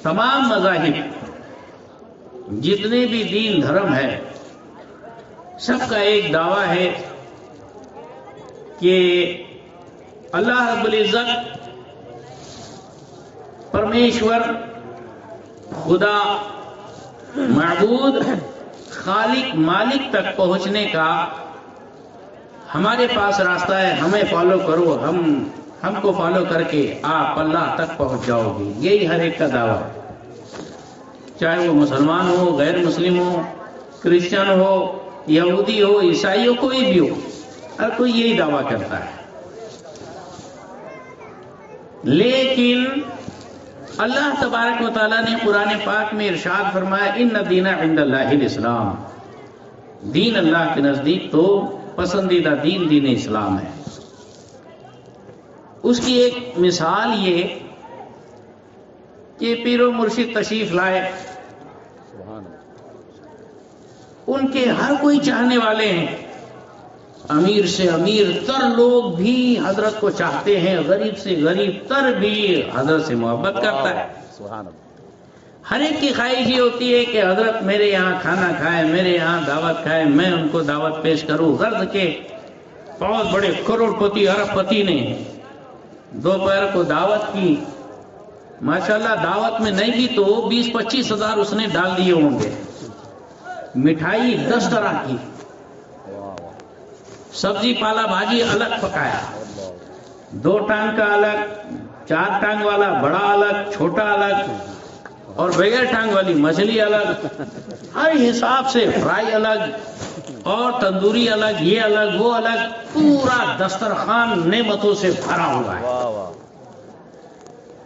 تمام مذاہب جتنے بھی دین دھرم ہے سب کا ایک دعویٰ ہے کہ اللہ رب العزت پرمیشور خدا معبود خالق مالک تک پہنچنے کا ہمارے پاس راستہ ہے، ہمیں فالو کرو، ہم کو فالو کر کے آپ اللہ تک پہنچ جاؤ گے. یہی ہر ایک کا دعویٰ ہے، چاہے وہ مسلمان ہو، غیر مسلم ہو، کرسچن ہو، یہودی ہو، عیسائی ہو، کوئی بھی ہو، ہر کوئی یہی دعویٰ کرتا ہے. لیکن اللہ تبارک و تعالیٰ نے قرآن پاک میں ارشاد فرمایا ان الدین عند اللہ الاسلام، دین اللہ کے نزدیک تو پسندیدہ دین دین اسلام ہے. اس کی ایک مثال یہ کہ پیر و مرشد تشریف لائے، ان کے ہر کوئی چاہنے والے ہیں، امیر سے امیر تر لوگ بھی حضرت کو چاہتے ہیں، غریب سے غریب تر بھی حضرت سے محبت کرتا ہے. ہر ایک کی خواہش یہ ہوتی ہے کہ حضرت میرے یہاں کھانا کھائے، میرے یہاں دعوت کھائے، میں ان کو دعوت پیش کروں. غرض کے بہت بڑے کروڑ پتی ارب پتی نے دوپہر کو دعوت کی، ماشاءاللہ دعوت میں نہیں بھی تو 20-25 ہزار اس نے ڈال دیے ہوں گے. مٹھائی 10 طرح کی، سبزی پالا بھاجی الگ پکایا، 2 ٹانگ کا الگ، 4 ٹانگ والا بڑا الگ، چھوٹا الگ، اور بغیر ٹانگ والی مچھلی الگ، ہر حساب سے فرائی الگ اور تندوری الگ، یہ الگ وہ الگ، پورا دسترخوان نعمتوں سے بھرا ہوا ہے.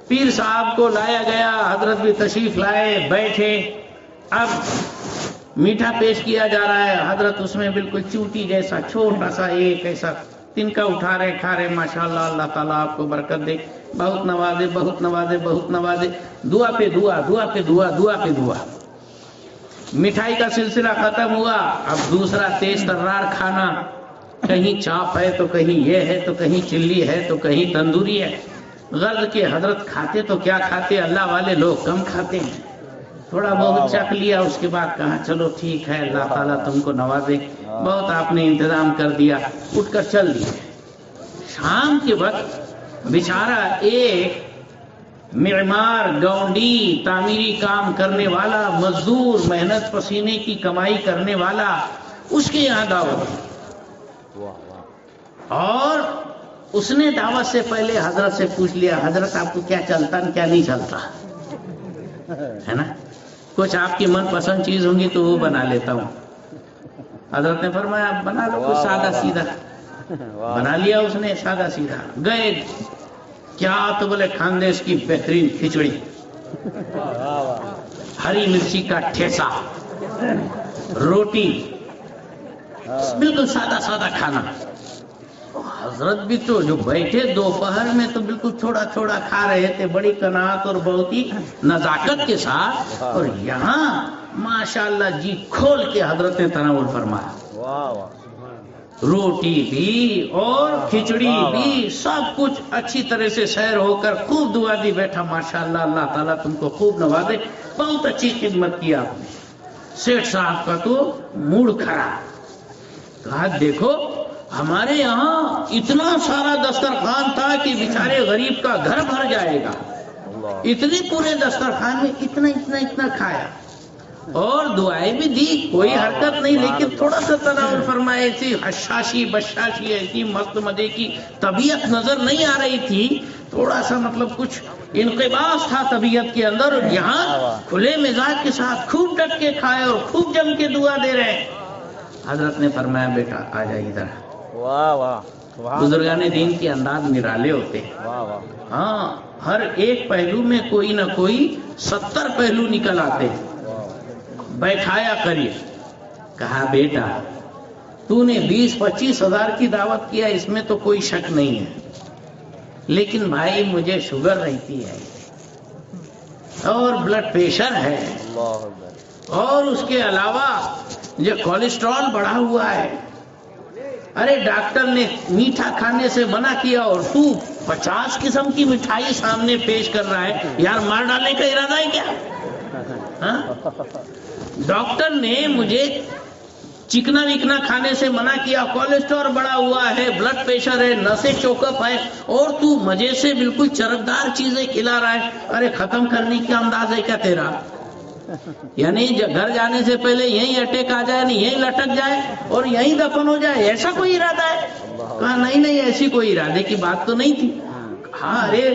پیر صاحب کو لایا گیا، حضرت بھی تشریف لائے، بیٹھے. اب میٹھا پیش کیا جا رہا ہے، حضرت اس میں بالکل چوٹی جیسا چھوٹا سا ایک ایسا تنکا اٹھا رہے، کھا رہے. ماشاءاللہ اللہ تعالیٰ آپ کو برکت دے، بہت نوازے، بہت نوازے، بہت نوازے. دعا پہ دعا، دعا پہ دعا، دعا پہ دعا. مٹھائی کا سلسلہ ختم ہوا، اب دوسرا تیز ترار کھانا، کہیں چاپ ہے تو کہیں یہ ہے تو کہیں چلی ہے تو کہیں تندوری ہے. غرض کے حضرت کھاتے تو کیا کھاتے، اللہ والے لوگ کم کھاتے ہیں. تھوڑا بہت چکھ لیا، اس کے بعد کہا چلو ٹھیک ہے، اللہ تعالیٰ تم کو نوازے، بہت آپ نے انتظام کر دیا. اٹھ کر چل دیے. شام کے وقت بیچارہ ایک معمار، گونڈی، تعمیری کام کرنے والا، مزدور، محنت پسینے کی کمائی کرنے والا، اس کے یہاں دعوت، اور اس نے دعوت سے پہلے حضرت سے پوچھ لیا، حضرت آپ کو کیا چلتا کیا نہیں چلتا ہے نا، کچھ آپ کی من پسند چیز ہوں گی تو وہ بنا لیتا ہوں. حضرت نے فرمایا آپ بنا لو کچھ سادہ سیدھا. بنا لیا اس نے سادہ سیدھا. گئے کیا تو بولے خاندیش کی بہترین کھچڑی، ہری مرچی کا ٹھیسا، روٹی، بالکل سادہ سادہ کھانا. حضرت بھی تو جو بیٹھے دوپہر میں تو بالکل تھوڑا تھوڑا کھا رہے تھے، بڑی قناعت اور بہت ہی نزاکت کے ساتھ. اور یہاں ماشاءاللہ جی کھول کے حضرت نے تناول فرمایا، روٹی بھی اور کھچڑی بھی، سب کچھ اچھی طرح سے سیر ہو کر خوب دعا دی. بیٹھا ماشاءاللہ اللہ تعالیٰ تم کو خوب نوازے، بہت اچھی خدمت کی آپ نے. سیٹھ صاحب کا تو موڈ خراب. کہا دیکھو ہمارے یہاں اتنا سارا دسترخوان تھا کہ بیچارے غریب کا گھر بھر جائے گا، اتنے پورے دسترخوان میں اتنا اتنا اتنا کھایا اور دعائیں بھی دی، کوئی حرکت نہیں، لیکن تھوڑا سا تناول فرمائے. ایسی حشاشی بشاشی، ایسی مست مزے کی طبیعت نظر نہیں آ رہی تھی، تھوڑا سا مطلب کچھ انقباض تھا طبیعت کے اندر. یہاں کھلے مزاج کے ساتھ خوب ڈٹ کے کھائے اور خوب جم کے دعا دے رہے ہیں. حضرت نے فرمایا بیٹا آ جائے ادھر. بزرگان دین کے انداز نرالے ہوتے ہیں. ہاں ہر ایک پہلو میں کوئی نہ کوئی 70 پہلو نکل آتے. بیٹھایا کریے. کہا بیٹا تو نے 20-25 ہزار کی دعوت کیا، اس میں تو کوئی شک نہیں ہے، لیکن بھائی مجھے شوگر رہتی ہے اور بلڈ پریشر ہے، اور اس کے علاوہ یہ کولیسٹرول بڑھا ہوا ہے. ارے ڈاکٹر نے میٹھا کھانے سے منع کیا اور تو 50 قسم کی مٹھائی سامنے پیش کر رہا ہے، یار مار ڈالنے کا ارادہ ہے کیا؟ ہاں؟ ڈاکٹر نے مجھے چکنا وکنا کھانے سے منع کیا، کولیسٹرول بڑا ہوا ہے، بلڈ پریشر ہے، نسیں چوک اپ ہے، اور تو مزے سے بالکل چربدار چیزیں کھلا رہا ہے۔ ارے ختم کرنے کا انداز ہے کیا تیرا؟ یعنی گھر جانے سے پہلے یہیں اٹیک آ جائے، یہیں لٹک جائے اور یہیں دفن ہو جائے، ایسا کوئی ارادہ ہے؟ کہا نہیں ایسی کوئی ارادے کی بات تو نہیں تھی۔ ہاں ارے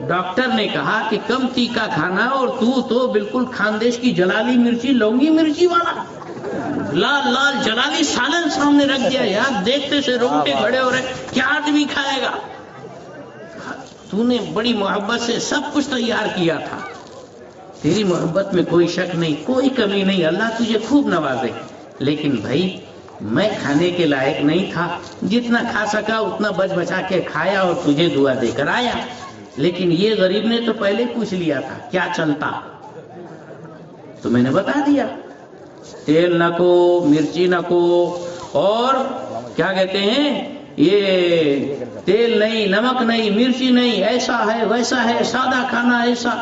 ڈاکٹر نے کہا کہ کم تیکھا کھانا، اور تو بالکل خاندیش کی جلالی مرچی، لونگی مرچی والا لال لال جلالی سالن سامنے رکھ دیا، یار دیکھتے سے رونگٹے کھڑے ہو رہے، کیا آدمی کھائے گا؟ تو نے بڑی محبت سے سب کچھ تیار کیا تھا، تیری محبت میں کوئی شک نہیں، کوئی کمی نہیں، اللہ تجھے خوب نوازے، لیکن بھائی میں کھانے کے لائق نہیں تھا، جتنا کھا سکا اتنا بچ بچا کے کھایا اور تجھے دعا دے کر آیا۔ لیکن یہ غریب نے تو پہلے پوچھ لیا تھا کیا چلتا، تو میں نے بتا دیا، تیل نہ کو، مرچی نہ کو، اور کیا کہتے ہیں یہ تیل نہیں، نمک نہیں، مرچی نہیں، ایسا ہے ویسا ہے، سادہ کھانا ایسا۔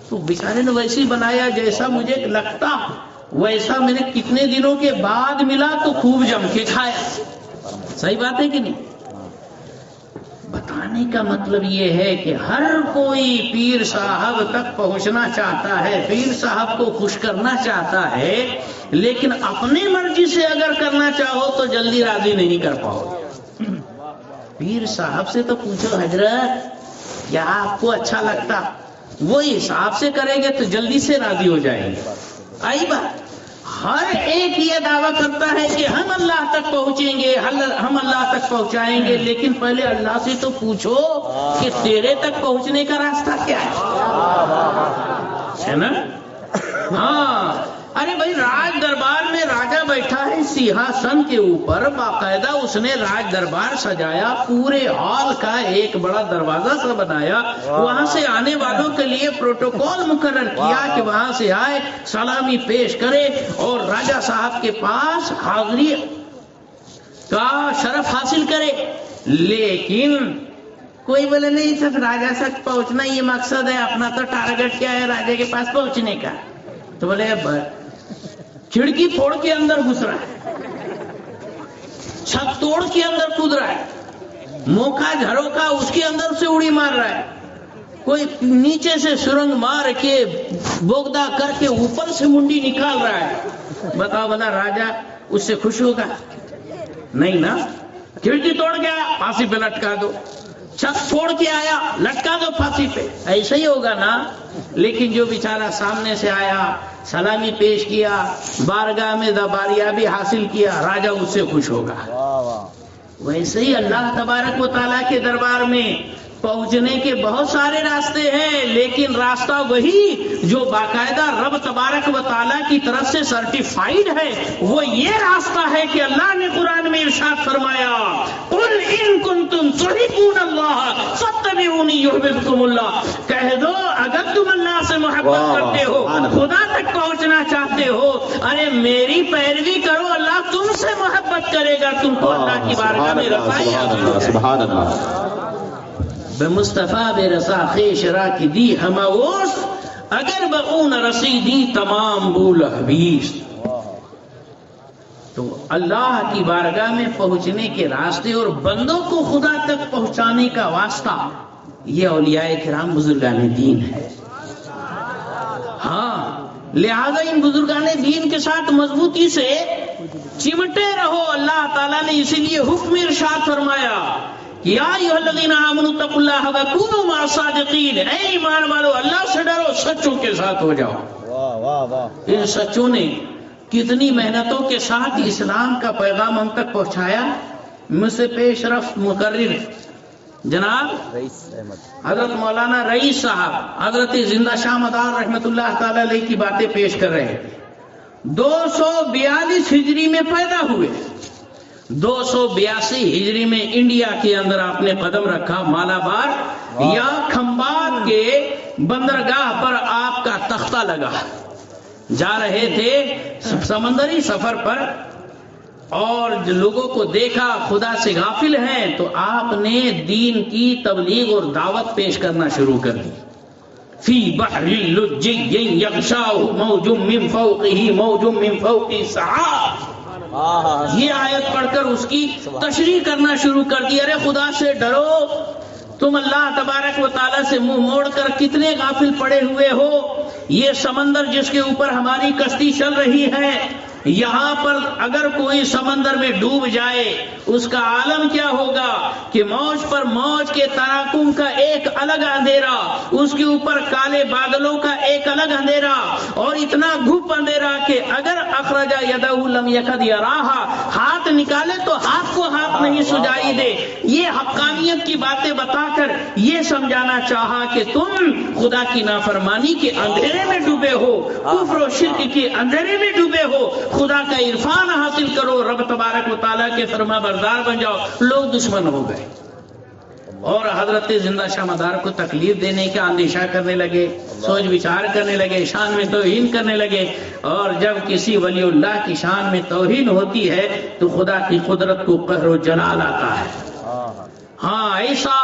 تو بیچارے نے ویسے ہی بنایا جیسا مجھے لگتا، ویسا میں نے کتنے دنوں کے بعد ملا تو خوب جم کے کھایا۔ صحیح بات ہے کہ نہیں؟ بتانے کا مطلب یہ ہے کہ ہر کوئی پیر صاحب تک پہنچنا چاہتا ہے، پیر صاحب کو خوش کرنا چاہتا ہے، لیکن اپنی مرضی سے اگر کرنا چاہو تو جلدی راضی نہیں کر پاؤ۔ پیر صاحب سے تو پوچھو حضرت کیا آپ کو اچھا لگتا، وہی حساب سے کریں گے تو جلدی سے راضی ہو جائیں گے۔ آئی بات، ہر ایک یہ دعویٰ کرتا ہے کہ ہم اللہ تک پہنچیں گے، ہم اللہ تک پہنچائیں گے، لیکن پہلے اللہ سے تو پوچھو کہ تیرے تک پہنچنے کا راستہ کیا ہے نا؟ ہاں ارے بھائی راج دربار میں راجا بیٹھا ہے سیاہسن کے اوپر، باقاعدہ اس نے راج دربار سجایا، پورے ہال کا ایک بڑا دروازہ سا بنایا، وہاں سے آنے والوں کے لیے پروٹوکول مقرر کیا کہ وہاں سے آئے، سلامی پیش کرے اور راجا صاحب کے پاس حاضری کا شرف حاصل کرے۔ لیکن کوئی بولے نہیں صرف راجا تک پہنچنا یہ مقصد ہے، اپنا تو ٹارگٹ کیا ہے راجا کے پاس پہنچنے کا، تو بولے کھڑکی پھوڑ کے اندر گھس رہا ہے، چھت توڑ کے اندر کود رہا ہے، موقع جھروکا اس کے اندر سے اڑی مار رہا ہے، کوئی نیچے سے سرنگ مار کے بوگدا کر کے اوپر سے منڈی نکال رہا ہے۔ بتاؤ بھلا راجا اس سے خوش ہوگا؟ نہیں نا۔ کھڑکی توڑ گیا پھانسی پہ لٹکا دو، چھت توڑ کے آیا لٹکا دو پھانسی پہ، ایسا ہی ہوگا نا۔ لیکن جو بیچارہ سامنے سے آیا، سلامی پیش کیا، بارگاہ میں باریابی حاصل کیا، راجا اس سے خوش ہوگا۔ ویسے ہی اللہ تبارک و تعالیٰ کے دربار میں پہنچنے کے بہت سارے راستے ہیں، لیکن راستہ وہی جو باقاعدہ رب تبارک و تعالیٰ کی طرف سے سرٹیفائیڈ ہے، وہ یہ راستہ ہے کہ اللہ نے قرآن میں ارشاد فرمایا قُلْ إِن كُنتُمْ تُحِبُّونَ اللَّهَ فَاتَّبِعُونِي يُحْبِبْكُمُ اللَّهُ۔ کہہ دو اگر تم اللہ سے محبت کرتے ہو، خدا تک پہنچنا چاہتے ہو، ارے میری پیروی کرو، اللہ تم سے محبت کرے گا، تم کو اللہ کی بارگاہ میں رفائی حاصل ہو جائے گی۔ بے مصطفیٰ بے رضا خیش را کی دی ہماوس، اگر بغون رسیدی تمام بول حبیس۔ تو اللہ کی بارگاہ میں پہنچنے کے راستے اور بندوں کو خدا تک پہنچانے کا واسطہ یہ اولیاء کرام بزرگان دین ہے۔ ہاں لہذا ان بزرگان دین کے ساتھ مضبوطی سے چمٹے رہو۔ اللہ تعالیٰ نے اسی لیے حکم ارشاد فرمایا یا ایھا الذین آمنوا اتقوا اللہ وکونوا مع الصادقین، اے ایمان والو اللہ سے ڈرو، سچوں کے ساتھ ہو جاؤ۔ ان سچوں نے کتنی محنتوں کے ساتھ اسلام کا پیغام ہم تک پہنچایا۔ مجھ سے پیش رفت مقرر جناب حضرت مولانا رئیس صاحب حضرت زندہ شاہ مدار رحمت اللہ تعالی علیہ کی باتیں پیش کر رہے ہیں۔ 242 ہجری میں پیدا ہوئے، 282 ہجری میں انڈیا کے اندر آپ نے قدم رکھا، مالابار یا کھمبات کے بندرگاہ پر آپ کا تختہ لگا، جا رہے تھے سمندری سفر پر، اور لوگوں کو دیکھا خدا سے غافل ہیں تو آپ نے دین کی تبلیغ اور دعوت پیش کرنا شروع کر دی. فی بحر لجی یغشاہ موج من فوقہ موج من فوق سحاب. یہ آیت پڑھ کر اس کی تشریح کرنا شروع کر دی. ارے خدا سے ڈرو، تم اللہ تبارک و تعالیٰ سے منہ موڑ کر کتنے غافل پڑے ہوئے ہو. یہ سمندر جس کے اوپر ہماری کشتی چل رہی ہے، یہاں پر اگر کوئی سمندر میں ڈوب جائے اس کا عالم کیا ہوگا کہ موج پر موج کے تراکم کا ایک الگ اندھیرا، اس کے اوپر کالے بادلوں کا ایک الگ اندھیرا، اور اتنا گھپ اندھیرا کہ اگر اخرج یدہ لم یکد یراہا، ہاتھ نکالے تو ہاتھ کو ہاتھ نہیں سجائی دے. یہ حقانیت کی باتیں بتا کر یہ سمجھانا چاہا کہ تم خدا کی نافرمانی کے اندھیرے میں ڈوبے ہو، کفر و شرک کے اندھیرے میں ڈوبے ہو. خدا کا عرفان حاصل کرو، رب تبارک و تعالیٰ کے فرما بردار بن جاؤ. لوگ دشمن ہو گئے اور حضرت زندہ شاہ مدار کو تکلیف دینے کا اندیشہ کرنے لگے، سوچ وچار کرنے لگے، شان میں توہین کرنے لگے. اور جب کسی ولی اللہ کی شان میں توہین ہوتی ہے تو خدا کی قدرت کو قہر و جلال آتا ہے. ہاں، ایسا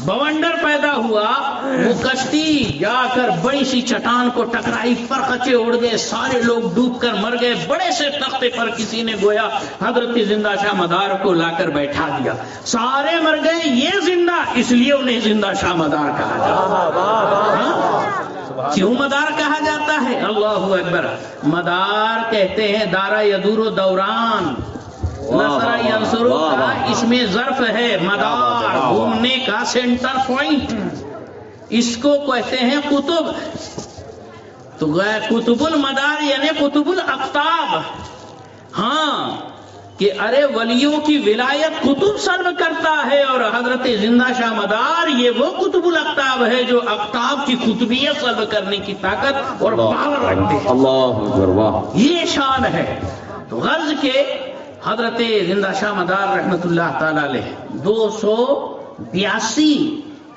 بونڈر پیدا ہوا، وہ کشتی جا کر بڑی سی چٹان کو ٹکرائی، پرخچے اڑ گئے، سارے لوگ ڈوب کر مر گئے. بڑے سے تختے پر کسی نے گویا حضرت زندہ شاہ مدار کو لا کر بیٹھا دیا. سارے مر گئے، یہ زندہ، اس لیے انہیں زندہ شاہ مدار کہا جاتا ہے. کیوں مدار کہا جاتا ہے؟ اللہ اکبر. مدار کہتے ہیں دارا یدور و دوران، نصر ینصر کا اس میں ظرف ہے، مدار گھومنے کا سینٹر پوائنٹ. اس کو کہتے ہیں قطب. تو قطب المدار یعنی قطب الاقطاب. ہاں کہ ارے ولیوں کی ولایت قطب سرو کرتا ہے، اور حضرت زندہ شاہ مدار یہ وہ قطب الاقطاب ہے جو اقطاب کی قطبیت سرو کرنے کی طاقت اور پاور رکھتے ہیں. اللہ اکبر، واہ، یہ شان ہے. تو غرض کے حضرت زندہ شاہ مدار رحمت اللہ تعالی علیہ 282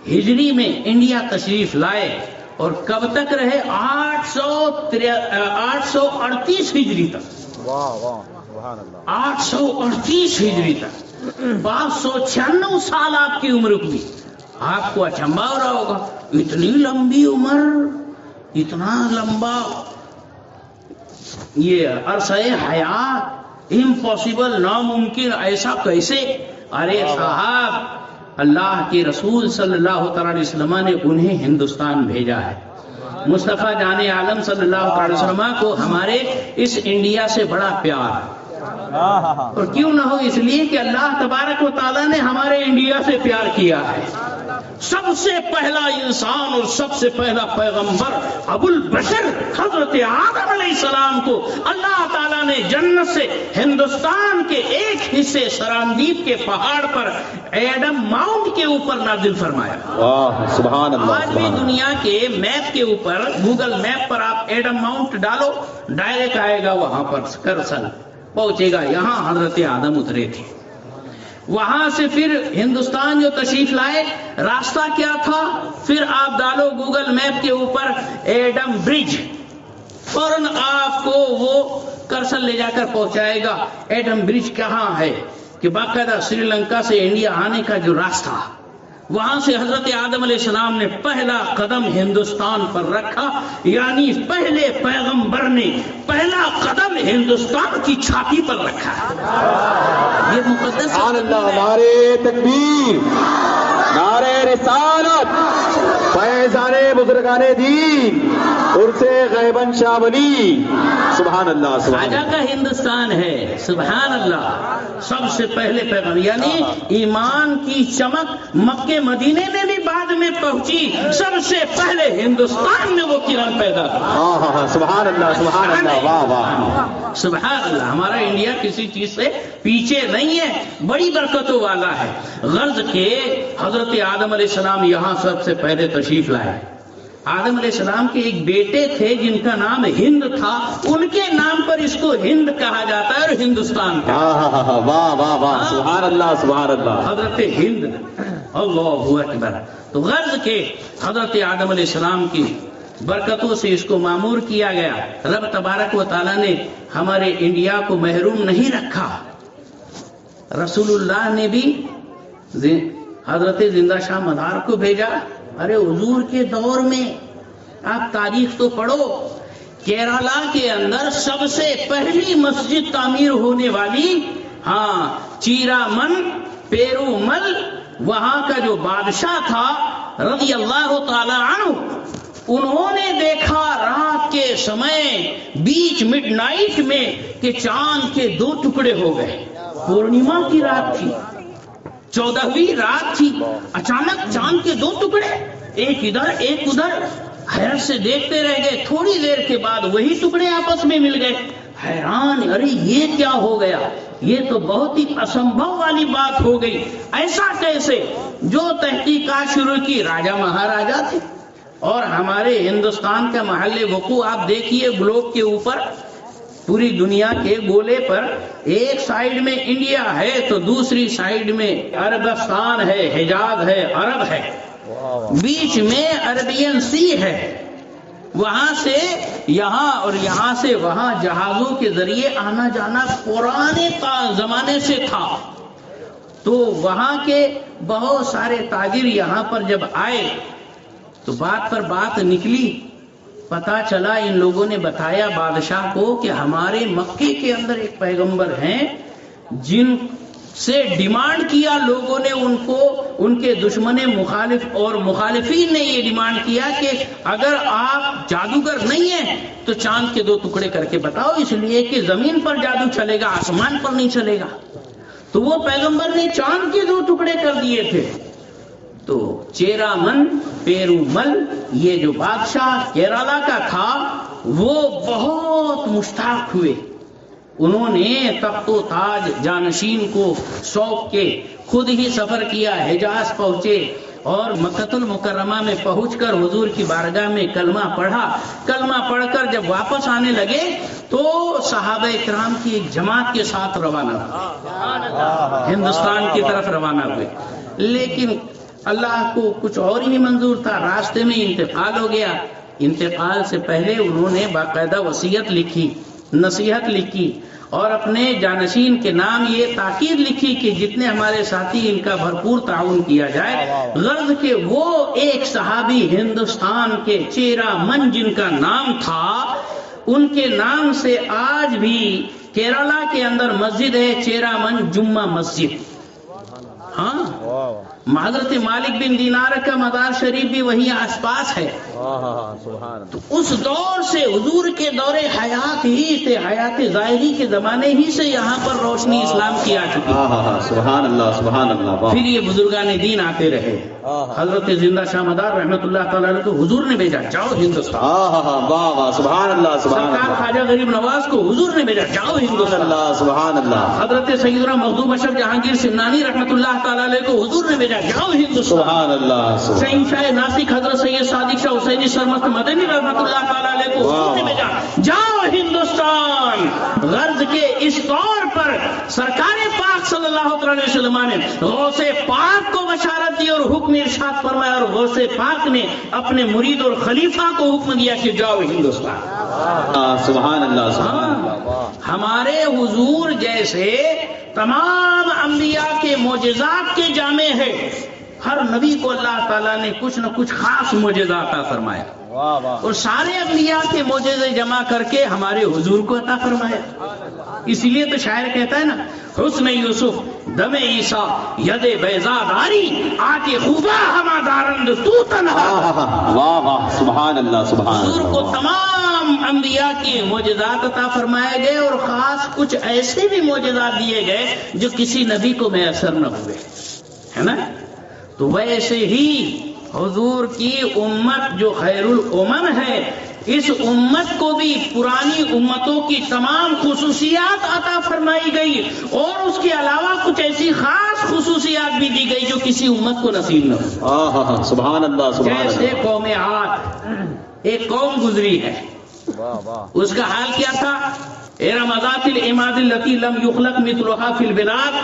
ہجری میں انڈیا تشریف لائے اور کب تک رہے؟ 838 ہجری تک. 838 ہجری تک 596 سال آپ کی عمر ہوئی. آپ کو اچنبھا ہو رہا ہوگا، اتنی لمبی عمر، اتنا لمبا یہ عرصہ حیات، امپاسبل، ناممکن، ایسا کیسے؟ ارے صاحب، اللہ کے رسول صلی اللہ تعالی علیہ وسلم نے انہیں ہندوستان بھیجا ہے. مصطفیٰ جان عالم صلی اللہ علیہ وسلم کو ہمارے اس انڈیا سے بڑا پیار، اور کیوں نہ ہو، اس لیے کہ اللہ تبارک و تعالیٰ نے ہمارے انڈیا سے پیار کیا ہے. سب سے پہلا انسان اور سب سے پہلا پیغمبر ابو البشر حضرت آدم علیہ السلام کو اللہ تعالیٰ نے جنت سے ہندوستان کے ایک حصے سراندیپ کے پہاڑ پر ایڈم ماؤنٹ کے اوپر نازل فرمایا. سبحان اللہ. آج بھی دنیا کے میپ کے اوپر، گوگل میپ پر آپ ایڈم ماؤنٹ ڈالو، ڈائریکٹ آئے گا وہاں پر کرسل پہنچے گا، یہاں حضرت آدم اترے تھے. وہاں سے پھر ہندوستان جو تشریف لائے، راستہ کیا تھا؟ پھر آپ ڈالو گوگل میپ کے اوپر ایڈم برج، فوراً آپ کو وہ کرسل لے جا کر پہنچائے گا. ایڈم برج کہاں ہے؟ کہ باقاعدہ سری لنکا سے انڈیا آنے کا جو راستہ، وہاں سے حضرت آدم علیہ السلام نے پہلا قدم ہندوستان پر رکھا، یعنی پہلے پیغمبر نے پہلا قدم ہندوستان کی چھاتی پر رکھا. یہ مقدس سبحان اللہ. نعرے تکبیر، نعرے رسالت، فیضان بزرگان دین، عرص غیبن شاہ ولی. سبحان اللہ. خواجہ کا ہندوستان ہے. سبحان اللہ. سب سے پہلے پیغمبر، یعنی ایمان کی چمک مکے مدینے میں بھی بعد میں پہنچی، سب سے پہلے ہندوستان میں وہ کرن پیدا ہوا. سبحان اللہ، سبحان اللہ، واہ واہ، سبحان اللہ. ہمارا انڈیا کسی چیز سے پیچھے نہیں ہے، بڑی برکتوں والا ہے. غرض کے حضرت آدم علیہ السلام یہاں سب سے پہلے تشریف لائے. آدم علیہ السلام کے ایک بیٹے تھے جن کا نام ہند تھا، ان کے نام پر اس کو ہند کہا جاتا ہے اور ہندوستان کا. واہ واہ واہ، سبحان اللہ، سبحان اللہ. حضرت ہند، اللہ اکبر. تو غرض کے حضرت آدم علیہ السلام کی برکتوں سے اس کو معمور کیا گیا. رب تبارک و تعالیٰ نے ہمارے انڈیا کو محروم نہیں رکھا. رسول اللہ نے بھی حضرت زندہ شاہ مدار کو بھیجا. ارے حضور کے دور میں آپ تاریخ تو پڑھو، کیرالہ کے اندر سب سے پہلی مسجد تعمیر ہونے والی چیرامن پیرومل، وہاں کا جو بادشاہ تھا رضی اللہ تعالی عنہ، انہوں نے دیکھا رات کے سمے بیچ مڈ نائٹ میں کہ چاند کے 2 ٹکڑے ہو گئے. پورنیما کی رات تھی، 14ویں رات تھی، اچانک چاند کے 2 ٹکڑے، ایک ادھر ایک ادھر. حیرت سے دیکھتے رہ گئے. تھوڑی دیر کے بعد وہی ٹکڑے آپس میں مل گئے. حیران، ارے یہ کیا ہو گیا؟ یہ تو بہت ہی اسمبھو والی بات ہو گئی. ایسا کیسے؟ جو تحقیقات شروع کی راجہ مہاراجا تھے، اور ہمارے ہندوستان کا محل وقوع آپ دیکھیے گلوب کے اوپر، پوری دنیا کے گولے پر ایک سائیڈ میں انڈیا ہے تو دوسری سائیڈ میں عربستان ہے، حجاز ہے، عرب ہے، بیچ میں عربین سی ہے. وہاں سے یہاں اور یہاں سے وہاں جہازوں کے ذریعے آنا جانا پرانے زمانے سے تھا. تو وہاں کے بہت سارے تاجر یہاں پر جب آئے تو بات پر بات نکلی. پتا چلا ان لوگوں نے بتایا بادشاہ کو کہ ہمارے مکے کے اندر ایک پیغمبر ہیں جن سے ڈیمانڈ کیا لوگوں نے، ان کو ان کے دشمن مخالف اور مخالفین نے یہ ڈیمانڈ کیا کہ اگر آپ جادوگر نہیں ہیں تو چاند کے 2 ٹکڑے کر کے بتاؤ، اس لیے کہ زمین پر جادو چلے گا، آسمان پر نہیں چلے گا. تو وہ پیغمبر نے چاند کے 2 ٹکڑے کر دیے تھے. تو چیرامن پیرومل، یہ جو بادشاہ کیرالہ کا تھا، وہ بہت مشتاق ہوئے. انہوں نے تخت و تاج جانشین کو شوق کے خود ہی سفر کیا، حجاز پہنچے اور مکہ المکرمہ میں پہنچ کر حضور کی بارگاہ میں کلمہ پڑھا. کلمہ پڑھ کر جب واپس آنے لگے تو صحابہ کرام کی ایک جماعت کے ساتھ روانہ ہوئے، ہندوستان کی طرف روانہ ہوئے. لیکن اللہ کو کچھ اور ہی منظور تھا، راستے میں انتقال ہو گیا. انتقال سے پہلے انہوں نے باقاعدہ وصیت لکھی، نصیحت لکھی اور اپنے جانشین کے نام یہ تاکید لکھی کہ جتنے ہمارے ساتھی ان کا بھرپور تعاون کیا جائے. غرض کہ وہ ایک صحابی ہندوستان کے چیرامن جن کا نام تھا، ان کے نام سے آج بھی کیرالہ کے اندر مسجد ہے، چیرامن جمعہ مسجد. حضرت مالک بن دینار کا مزار شریف بھی وہیں آس پاس ہے. تو اس دور سے حضور کے دور حیات ہی سے، حیات ظاہری کے زمانے ہی سے یہاں پر روشنی اسلام کی آ چکی. سبحان اللہ سبحان اللہ. پھر یہ بزرگان دین آتے رہے. حضرت زندہ شاہ مدار رحمت اللہ تعالیٰ علیہ کو حضور نے بھیجا، جاؤ ہندوستان. سبحان اللہ سبحان اللہ. سرکار خواجہ غریب نواز کو حضور نے بھیجا، جاؤ ہندوستان. سبحان اللہ. حضرت سیدنا مخدوم اشرف جہانگیر سمنانی رحمت اللہ تعالیٰ علیہ کو حضور نے بھیجا، جاؤ ہندوستان. سبحان اللہ. شہنشاہ ناسک حضرت سید صادق شاہ حسینی سرمست مدنی رحمت اللہ تعالیٰ علیہ کو حضور نے بھیجا، جاؤ ہندوستان. غرض کے اس طور پر سرکار پاک صلی اللہ علیہ وسلم نے غوث پاک کو بشارت دی اور حکم ارشاد فرمایا، اور غوث پاک نے اپنے مرید اور خلیفہ کو حکم دیا کہ جاؤ ہندوستان. سبحان اللہ سبحان اللہ. ہمارے حضور جیسے تمام انبیاء کے معجزات کے جامع ہے. ہر نبی کو اللہ تعالیٰ نے کچھ نہ کچھ خاص معجزہ عطا فرمایا، اور سارے انبیاء کے معجزے جمع کر کے ہمارے حضور کو عطا فرمایا. اسی لیے تو شاعر کہتا ہے نا، حسن یوسف دم عیسیٰ ید بیضا داری آکے خوبا ہما دارند تو تنہا. واہ واہ سبحان اللہ سبحان اللہ. حضور کو تمام انبیاء کے معجزات عطا فرمائے گئے، اور خاص کچھ ایسے بھی معجزات دیے گئے جو کسی نبی کو میسر نہ ہوئے، ہے نا. تو ویسے ہی حضور کی امت جو خیر الامم ہے، اس امت کو بھی پرانی امتوں کی تمام خصوصیات عطا فرمائی گئی، اور اس کے علاوہ کچھ ایسی خاص خصوصیات بھی دی گئی جو کسی امت کو نصیب نہ ہو. سبحان اللہ سبحان جیسے اللہ. قوم عاد، ایک قوم گزری ہے، اس کا حال کیا تھا؟ ارم ذات العماد التي لم يخلق مثلها في البلاد.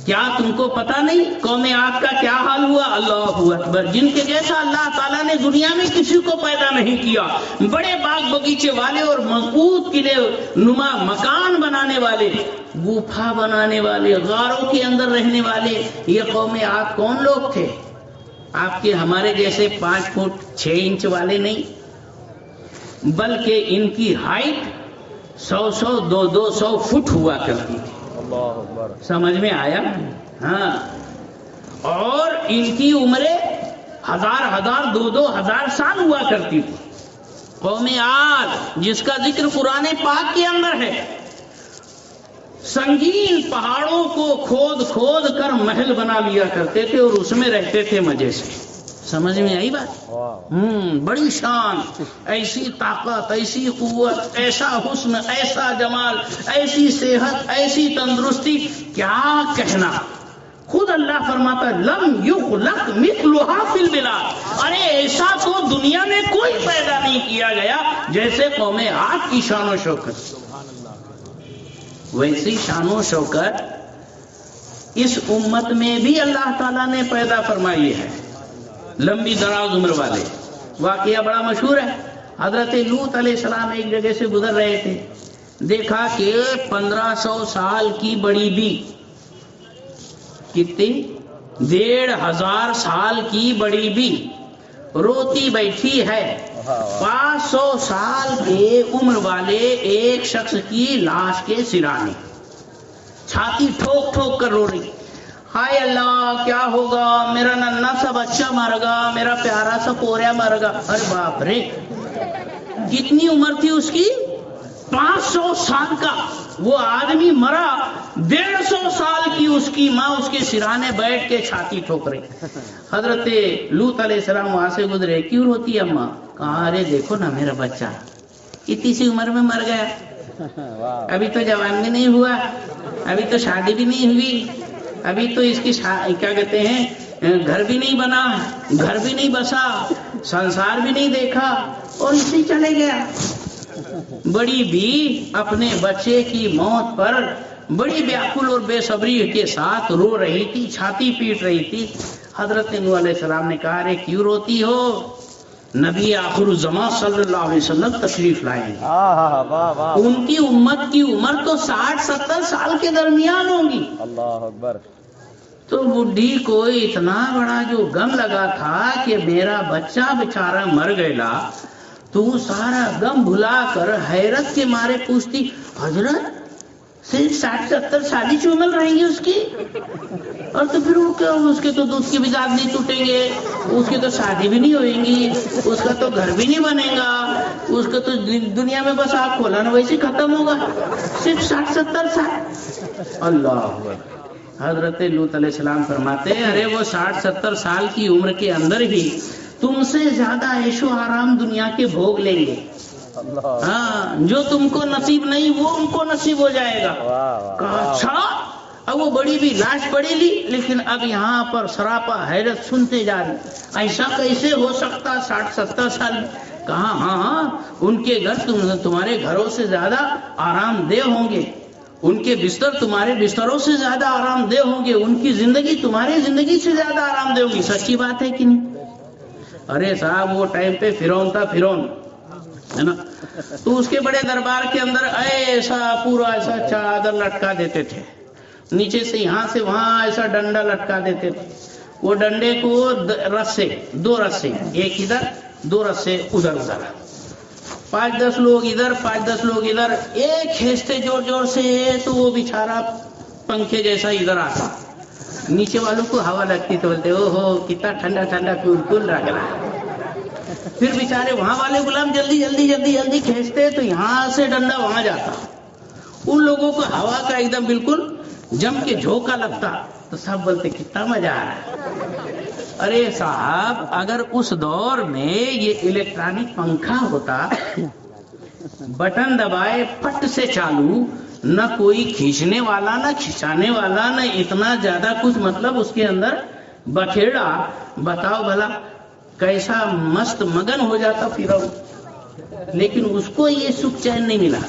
کیا تم کو پتا نہیں قوم عاد کا کیا حال ہوا؟ اللہ اکبر، جن کے جیسا اللہ تعالیٰ نے دنیا میں کسی کو پیدا نہیں کیا، بڑے باغ بغیچے والے اور مضبوط قلعے نما مکان بنانے والے، گوفا بنانے والے، غاروں کے اندر رہنے والے، یہ قوم عاد کون لوگ تھے؟ آپ کے ہمارے جیسے 5 فٹ 6 انچ والے نہیں، بلکہ ان کی ہائٹ 100 200 فٹ ہوا کرتی تھی۔ سمجھ میں آیا؟ ہاں، اور ان کی عمریں 1000 2000 سال ہوا کرتی تھی۔ قوم عاد جس کا ذکر قرآن پاک کے اندر ہے، سنگین پہاڑوں کو کھود کھود کر محل بنا لیا کرتے تھے اور اس میں رہتے تھے مزے سے۔ سمجھ میں آئی بات؟ بڑی شان، ایسی طاقت، ایسی قوت، ایسا حسن، ایسا جمال، ایسی صحت، ایسی تندرستی، کیا کہنا۔ خود اللہ فرماتا ہے لم یخلق مثلها فی البلاد، ارے ایسا تو دنیا میں کوئی پیدا نہیں کیا گیا جیسے قوم عاد کی شان و شوکت۔ ویسی شان و شوکت اس امت میں بھی اللہ تعالیٰ نے پیدا فرمائی ہے، لمبی دراز عمر والے۔ واقعہ بڑا مشہور ہے، حضرت لوط علیہ السلام ایک جگہ سے گزر رہے تھے، دیکھا کہ 1500 سال کی بڑی بھی، کتنی 1500 سال کی بڑی بھی روتی بیٹھی ہے، 500 سال کے عمر والے ایک شخص کی لاش کے سرانے، چھاتی ٹھوک ٹھوک کر رو رہی، ہائے اللہ کیا ہوگا، میرا ننھا سا بچہ مر گا، میرا پیارا سا پوریا مر گا۔ ارے باپ رے، کتنی عمر تھی اس کی؟ 500 سال کا وہ آدمی مرا، 150 سال کی اس کی ماں اس کے سرانے بیٹھ کے چھاتی ٹھوک رہی۔ حضرت لوط علیہ السلام وہاں سے گزرے، کیوں روتی ہے اماں؟ کہا ارے دیکھو نا میرا بچہ اتنی سی عمر میں مر گیا، ابھی تو جوان بھی نہیں ہوا، ابھی تو شادی بھی نہیں ہوئی، ابھی تو اس کی کیا کہتے ہیں گھر بھی نہیں بنا، گھر بھی نہیں بسا، سنسار بھی نہیں دیکھا، اور اسی چلے گیا۔ بڑی بھی اپنے بچے کی موت پر بڑی بیاکل اور بے صبری کے ساتھ رو رہی تھی، چھاتی پیٹ رہی تھی۔ حضرت نوح علیہ السلام نے کہا ارے کیوں روتی ہو؟ نبی آخر الزمان صلی اللہ علیہ وسلم تشریف لائیں گے، ان کی امت کی عمر تو 60-70 سال کے درمیان ہوگی۔ اللہ اکبر۔ تو بڈھی کو اتنا بڑا جو غم لگا تھا کہ میرا بچہ بیچارہ مر گیا، تو سارا غم بھلا کر حیرت کے مارے پوچھتی حضرت صرف 60-70 سال کی عمر رہیں گی اس کی؟ اور تو پھر وہ کیا، اس کے تو دودھ کے بھی دانت نہیں ٹوٹیں گے، اس کی تو شادی بھی نہیں ہوئیں گی، اس کا تو گھر بھی نہیں بنے گا، اس کا تو دنیا میں بس آپ کھولانا ویسے ختم ہوگا، صرف 60-70 سال۔ اللہ، حضرت لوط علیہ السلام فرماتے ہیں ارے وہ 60-70 سال کی عمر کے اندر ہی تم سے زیادہ عیش و آرام دنیا کے بھوگ لیں گے، ہاں جو تم کو نصیب نہیں وہ ان کو نصیب ہو جائے گا۔ کہا اچھا؟ اب وہ بڑی بھی لاش پڑی لی، لیکن اب یہاں پر سراپا حیرت سنتے جا رہی، ایسا کیسے ہو سکتا 60-70 سال؟ کہا ہاں ان کے گھر تمہارے گھروں سے زیادہ آرام دہ ہوں گے، ان کے بستر تمہارے بستروں سے زیادہ آرام دہ ہوں گے، ان کی زندگی تمہاری زندگی سے زیادہ آرام دہ ہوگی۔ سچی بات ہے کہ نہیں؟ ارے صاحب وہ ٹائم پہ فرعون تھا، فرعون ہے نا، تو اس کے بڑے دربار کے اندر ایسا پورا ایسا چادر لٹکا دیتے تھے، نیچے سے یہاں سے وہاں ایسا ڈنڈا لٹکا دیتے تھے، وہ ڈنڈے کو رسے، 2 رسے، ایک ادھر 2 رسے ادھر ادھر، 5-10 لوگ ادھر 5-10 لوگ ادھر، ایک کھینچتے زور زور سے تو وہ بیچارہ پنکھے جیسا ادھر آتا، نیچے والوں کو ہوا لگتی تو بولتے او ہو کتنا ٹھنڈا ٹھنڈا کول کول لگ رہا ہے۔ پھر بیچارے وہاں والے غلام جلدی جلدی جلدی جلدی کھینچتے تو یہاں سے ڈنڈا وہاں جاتا، ان لوگوں کو ہوا کا ایک دم بالکل جم کے جھونکا لگتا، تو سب بولتے کتنا مزہ آ رہا ہے۔ ارے صاحب اگر اس دور میں یہ الیکٹرانک پنکھا ہوتا، بٹن دبائے پٹ سے چالو، نہ کوئی کھینچنے والا نہ کھینچانے والا نہ اتنا زیادہ کچھ مطلب اس کے اندر بکھیڑا، بتاؤ بھلا کیسا مست مگن ہو جاتا فرعون۔ لیکن اس کو یہ سکھ چین نہیں ملا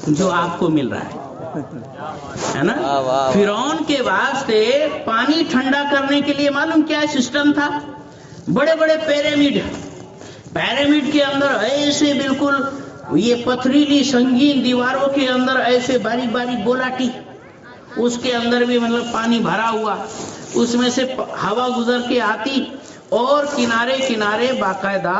جو آپ کو مل رہا ہے۔ ہے نا. فرعون کے واسطے پانی ٹھنڈا کرنے کے لیے معلوم کیا سسٹم تھا؟ بڑے بڑے پیرامڈ کے اندر ایسے بالکل یہ پتھریلی سنگین دیواروں کے اندر ایسے باریک باریک گولاٹی، اس کے اندر بھی مطلب پانی بھرا ہوا، اس میں سے ہوا گزر کے آتی اور کنارے کنارے باقاعدہ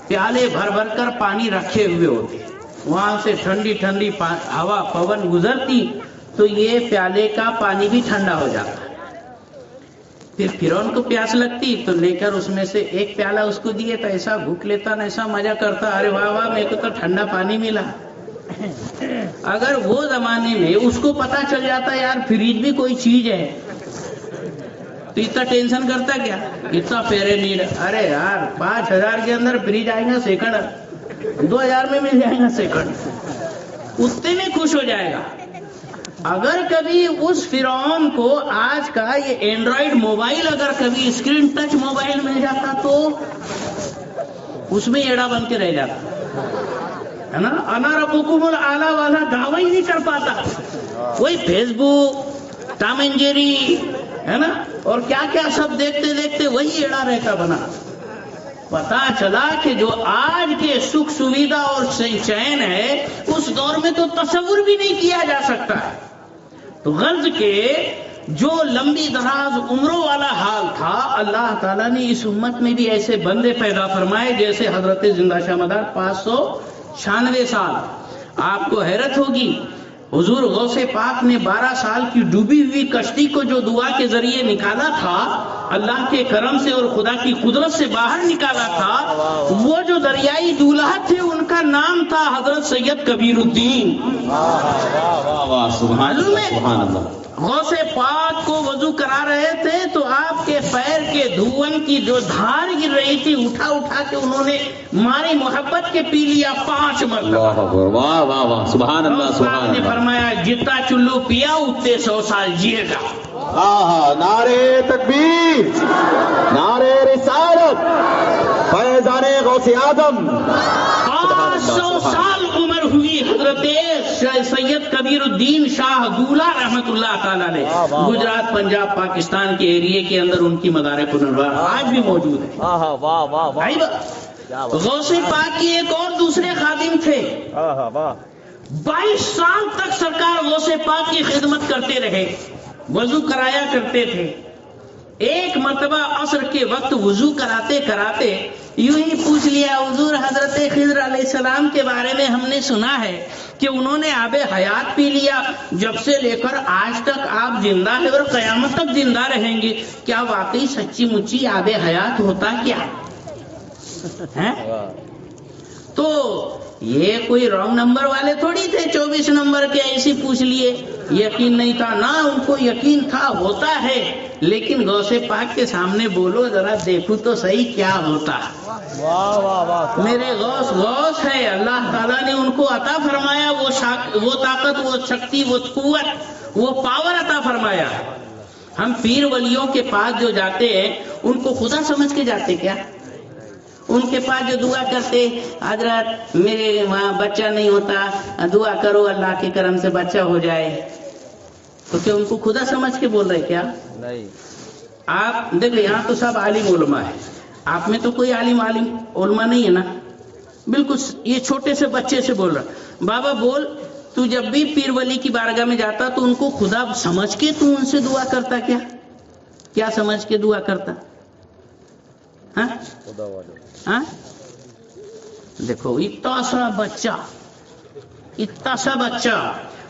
پیالے بھر بھر کر پانی رکھے ہوئے ہوتے، وہاں سے ٹھنڈی ٹھنڈی ہوا پون گزرتی تو یہ پیالے کا پانی بھی ٹھنڈا ہو جاتا. پھر فرعون کو پیاس لگتی تو لے کر اس میں سے ایک پیالہ اس کو دیے تو ایسا بھوک لیتا نا، ایسا مزہ کرتا، ارے واہ واہ میرے کو تو ٹھنڈا پانی ملا. اگر وہ زمانے میں اس کو پتا چل جاتا یار فریج بھی کوئی چیز ہے تو اتنا ٹینشن کرتا کیا؟ اتنا پیرامڈ، ارے یار 5,000 کے اندر فریج آئے گا سیکنڈ، 2,000 میں مل جائے گا سیکنڈ، اتنے میں خوش ہو جائے گا. اگر کبھی اس فرعون کو آج کا یہ اینڈرائڈ موبائل اگر کبھی اسکرین ٹچ موبائل مل جاتا تو اس میں ایڑا بن کے رہ جاتا ہے نا. انا ربکم الاعلی والا دعوی ہی نہیں کر پاتا، وہی فیس بک، ٹام اینڈ جیری ہے نا، اور کیا کیا سب دیکھتے دیکھتے وہی ایڑا رہتا بنا. پتا چلا کہ جو آج کے سکھ سویدھا اور چین ہے اس دور میں تو تصور بھی نہیں کیا جا سکتا ہے. تو غرض کے جو لمبی دراز عمروں والا حال تھا، اللہ تعالیٰ نے اس امت میں بھی ایسے بندے پیدا فرمائے جیسے حضرت زندہ شاہ مدار 596 سال. آپ کو حیرت ہوگی حضور غوث پاک نے 12 سال کی ڈوبی ہوئی کشتی کو جو دعا کے ذریعے نکالا تھا، اللہ کے کرم سے اور خدا کی قدرت سے باہر نکالا تھا، وہ جو دریائی دولہا تھے ان کا نام تھا حضرت سید کبیر الدین. معلوم ہے غوث پاک کو وضو کرا رہے تھے تو آپ کے پیر کے دھون کی جو دھار گر رہی تھی اٹھا اٹھا کے انہوں نے ماری محبت کے پی لیا 5 مرتبہ. واہ واہ واہ سبحان اللہ سبحان اللہ نے اللہ. فرمایا جتنا چلو پیا اتنے 100 سال جیے گا. نعرے تکبیر، نعرے رسالت، فیضان غوث اعظم. 500 سال عمر ہوئی حضرت سید کبیر الدین شاہ دولہ رحمت اللہ تعالیٰ نے. گجرات، پنجاب، پاکستان کے ایریے کے اندر ان کی مدار پنروار آج بھی موجود ہے. غوث پاک کی ایک اور دوسرے خادم تھے، 22 سال تک سرکار غوث پاک کی خدمت کرتے رہے، وضو کرایا کرتے تھے. ایک مرتبہ عصر کے وقت وضو کراتے کراتے یوں ہی پوچھ لیا حضور حضرت خضر علیہ السلام کے بارے میں ہم نے سنا ہے کہ انہوں نے آب حیات پی لیا، جب سے لے کر آج تک آپ زندہ ہیں اور قیامت تک زندہ رہیں گے، کیا واقعی سچی مچی آب حیات ہوتا کیا ہے؟ تو یہ کوئی رانگ نمبر والے تھوڑی تھے 24 نمبر کے ایسی پوچھ لیے، یقین نہیں تھا نا، ان کو یقین تھا ہوتا ہے، لیکن غوث پاک کے سامنے بولو ذرا دیکھو تو صحیح کیا ہوتا. میرے غوث ہے، اللہ تعالیٰ نے ان کو عطا فرمایا وہ طاقت، وہ شکتی، وہ قوت، وہ پاور عطا فرمایا. ہم پیر ولیوں کے پاس جو جاتے ہیں ان کو خدا سمجھ کے جاتے کیا؟ ان کے پاس جو دعا کرتے حضرت میرے وہاں بچہ نہیں ہوتا، دعا کرو اللہ کے کرم سے بچہ ہو جائے، تو کیا ان کو خدا سمجھ کے بول رہے کیا؟ نہیں. آپ دیکھیں یہاں تو سب عالم علماء ہے، آپ میں تو کوئی عالم علماء نہیں ہے نا. بالکل یہ چھوٹے سے بچے سے بول رہا، بابا بول تو جب بھی پیر ولی کی بارگاہ میں جاتا تو ان کو خدا سمجھ کے تو ان سے دعا کرتا کیا؟ کیا سمجھ کے دعا کرتا؟ ہاں دیکھو اتنا سا بچہ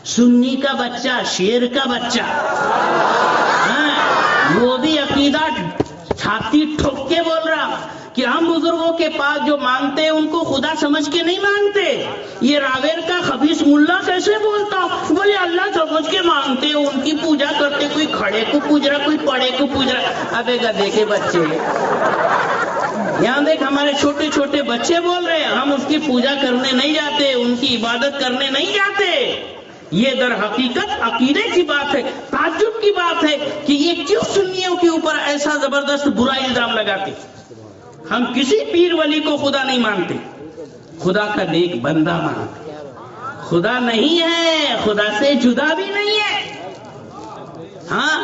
سنی کا بچہ، شیر کا بچہ، وہ بھی عقیدہ چھاتی ٹھوک کے بول رہا کہ ہم بزرگوں کے پاس جو مانگتے ہیں ان کو خدا سمجھ کے نہیں مانگتے. یہ راویر کا خبیث ملا کیسے بولتا؟ بولے اللہ سمجھ کے مانگتے، ان کی پوجا کرتے، کوئی کھڑے کو پوج رہا، کوئی پڑے کو پوج رہا. ابے گدھے کے بچے، یہاں دیکھ ہمارے چھوٹے چھوٹے بچے بول رہے ہیں ہم اس کی پوجا کرنے نہیں جاتے، ان کی عبادت کرنے نہیں جاتے. یہ در حقیقت عقیدے کی بات ہے، تعجب کی بات ہے کہ یہ کیوں سنیوں کے اوپر ایسا زبردست برا الزام لگاتے. ہم کسی پیر ولی کو خدا نہیں مانتے، خدا کا نیک بندہ مانتے، خدا نہیں ہے، خدا سے جدا بھی نہیں ہے. ہاں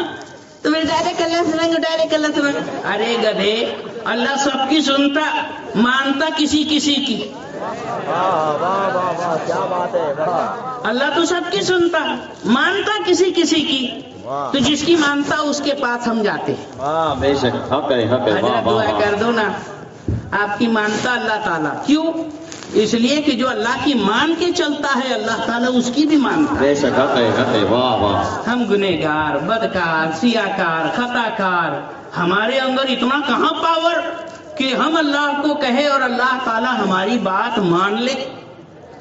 تو میرے ڈائریکٹ اللہ سنیں گے، ڈائریکٹ اللہ سنیں گے. ارے گدھے، اللہ سب کی سنتا، مانتا کسی کسی کی. کیا بات ہے. اللہ تو سب کی سنتا، مانتا کسی کسی کی. تو جس کی مانتا اس کے پاس ہم جاتے ہیں. ہاں بے شک، حق ہے، حق ہے. حضرت دعا کر دو نا آپ کی مانتا اللہ تعالیٰ. کیوں؟ اس لیے کہ جو اللہ کی مان کے چلتا ہے اللہ تعالیٰ اس کی بھی مانتا ہے. بے شک، حق ہے، حق ہے. واہ واہ. ہم گنہگار، بدکار، سیاکار، خطا کار، ہمارے اندر اتنا کہاں پاور کہ ہم اللہ کو کہے اور اللہ تعالیٰ ہماری بات مان لے.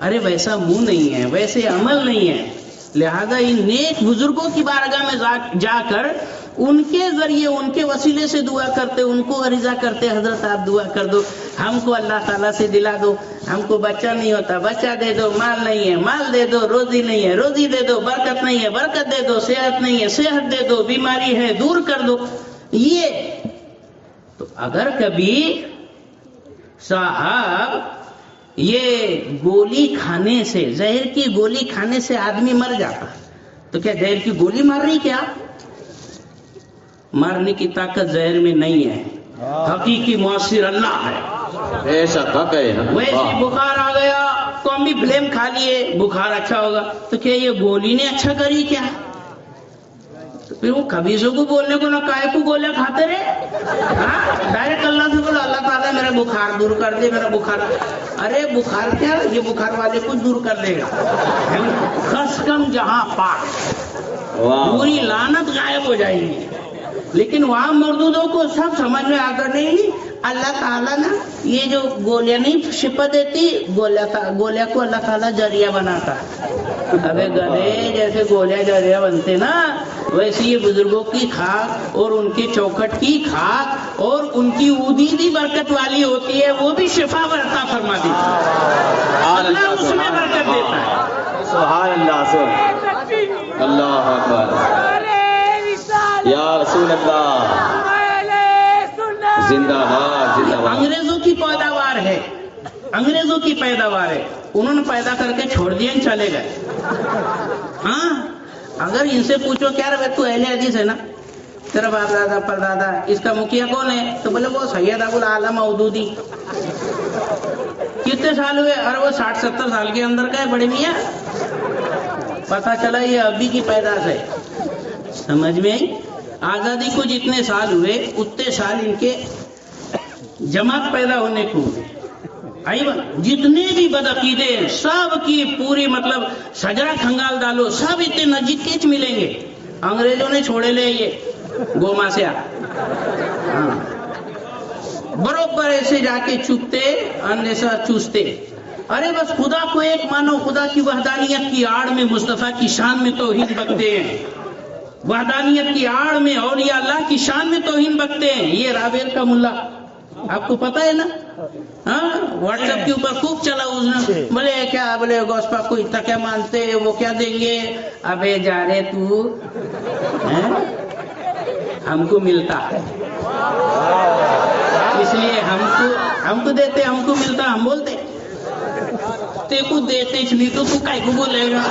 ارے ویسا منہ نہیں ہے، ویسے عمل نہیں ہے. لہذا ان نیک بزرگوں کی بارگاہ میں جا کر ان کے ذریعے، ان کے وسیلے سے دعا کرتے، ان کو عریضہ کرتے، حضرت آپ دعا کر دو، ہم کو اللہ تعالیٰ سے دلا دو. ہم کو بچہ نہیں ہوتا، بچہ دے دو. مال نہیں ہے، مال دے دو. روزی نہیں ہے، روزی دے دو. برکت نہیں ہے، برکت دے دو. صحت نہیں ہے، صحت دے دو. بیماری ہے، دور کر دو. یہ تو اگر کبھی صاحب یہ گولی کھانے سے، زہر کی گولی کھانے سے آدمی مر جاتا تو کیا زہر کی گولی مار رہی؟ کیا مارنے کی طاقت زہر میں نہیں ہے. حقیقی مؤثر اللہ ہے. بے شک، حق ہے. ویسے بخار آ گیا تو ہم بھی فلیم کھا لیے، بخار اچھا ہوگا. تو کیا یہ گولی نے اچھا کری کیا؟ تو پھر وہ کبیزوں کو بولنے کو نہ کائے کو گولیاں کھاتے رہے. ڈائریکٹ اللہ سے بولو اللہ تعالیٰ میرا بخار دور کر دے، میرا بخار. ارے بخار کیا، یہ بخار والے کو دور کر دے گا. خس کم جہاں پاک، پوری لعنت غائب ہو جائے گی. لیکن وہاں مردودوں کو سب سمجھ میں آ کر نہیں، اللہ تعالیٰ نا یہ جو گولیاں نہیں شفا دیتی، گولیاں کو اللہ تعالیٰ ذریعہ بناتا. ابے گدھے، جیسے گولیاں ذریعہ بنتے نا، ویسے یہ بزرگوں کی خاک اور ان کی چوکھٹ کی خاک اور ان کی اودی بھی برکت والی ہوتی ہے، وہ بھی شفا عطا فرما دیتی ہے. اللہ اس میں برکت دیتا ہے. سبحان اللہ. سبحان اللہ اکبر. یا رسول اللہ، زندہ باد، زندہ باد. انگریزوں کی پیداوار ہے، انگریزوں کی پیداوار ہے. انہوں نے پیدا کر کے چھوڑ دیا، چلے گئے. ہاں اگر ان سے پوچھو کیا رہے تو اہل حدیث ہے نا، تیرا باپ دادا پردادا، اس کا مکھیا کون ہے؟ تو بولے وہ سید ابو العالم مودودی. کتنے سال ہوئے؟ ارے وہ 60-70 سال کے اندر کا ہے بڑے میاں. پتا چلا یہ ابھی کی پیداش ہے. سمجھ میں آئی؟ آزادی کو جتنے سال ہوئے اتنے سال ان کے جماعت پیدا ہونے کو ہوئے. جتنے بھی بدعقیدے ہیں سب کی پوری مطلب سجرا کھنگال ڈالو، سب اتنے نزدیک کیچ ملیں گے. انگریزوں نے چھوڑے لے یہ گوما سے برابر ایسے جا کے چپتے، اندیسا چوستے. ارے بس خدا کو ایک مانو، خدا کی وحدانیت کی آڑ میں مصطفیٰ کی شان میں توہین بکتے ہیں. وحدانیت کی آڑ میں اولیاء اللہ کی شان میں توہین بکتے ہیں. یہ رابعہ کا ملا آپ کو پتا ہے نا، ہاں واٹس ایپ کے اوپر خوب چلا اس نے. بولے کیا، بولے غوث پاک کو اتنا کیا مانتے، وہ کیا دیں گے؟ ابے جا رہے تو ہم کو ملتا اس لیے ہم کو دیتے، ہم کو ملتا، ہم بولتے تے کو دیتے اس لیے تو کائے کو بولے گا.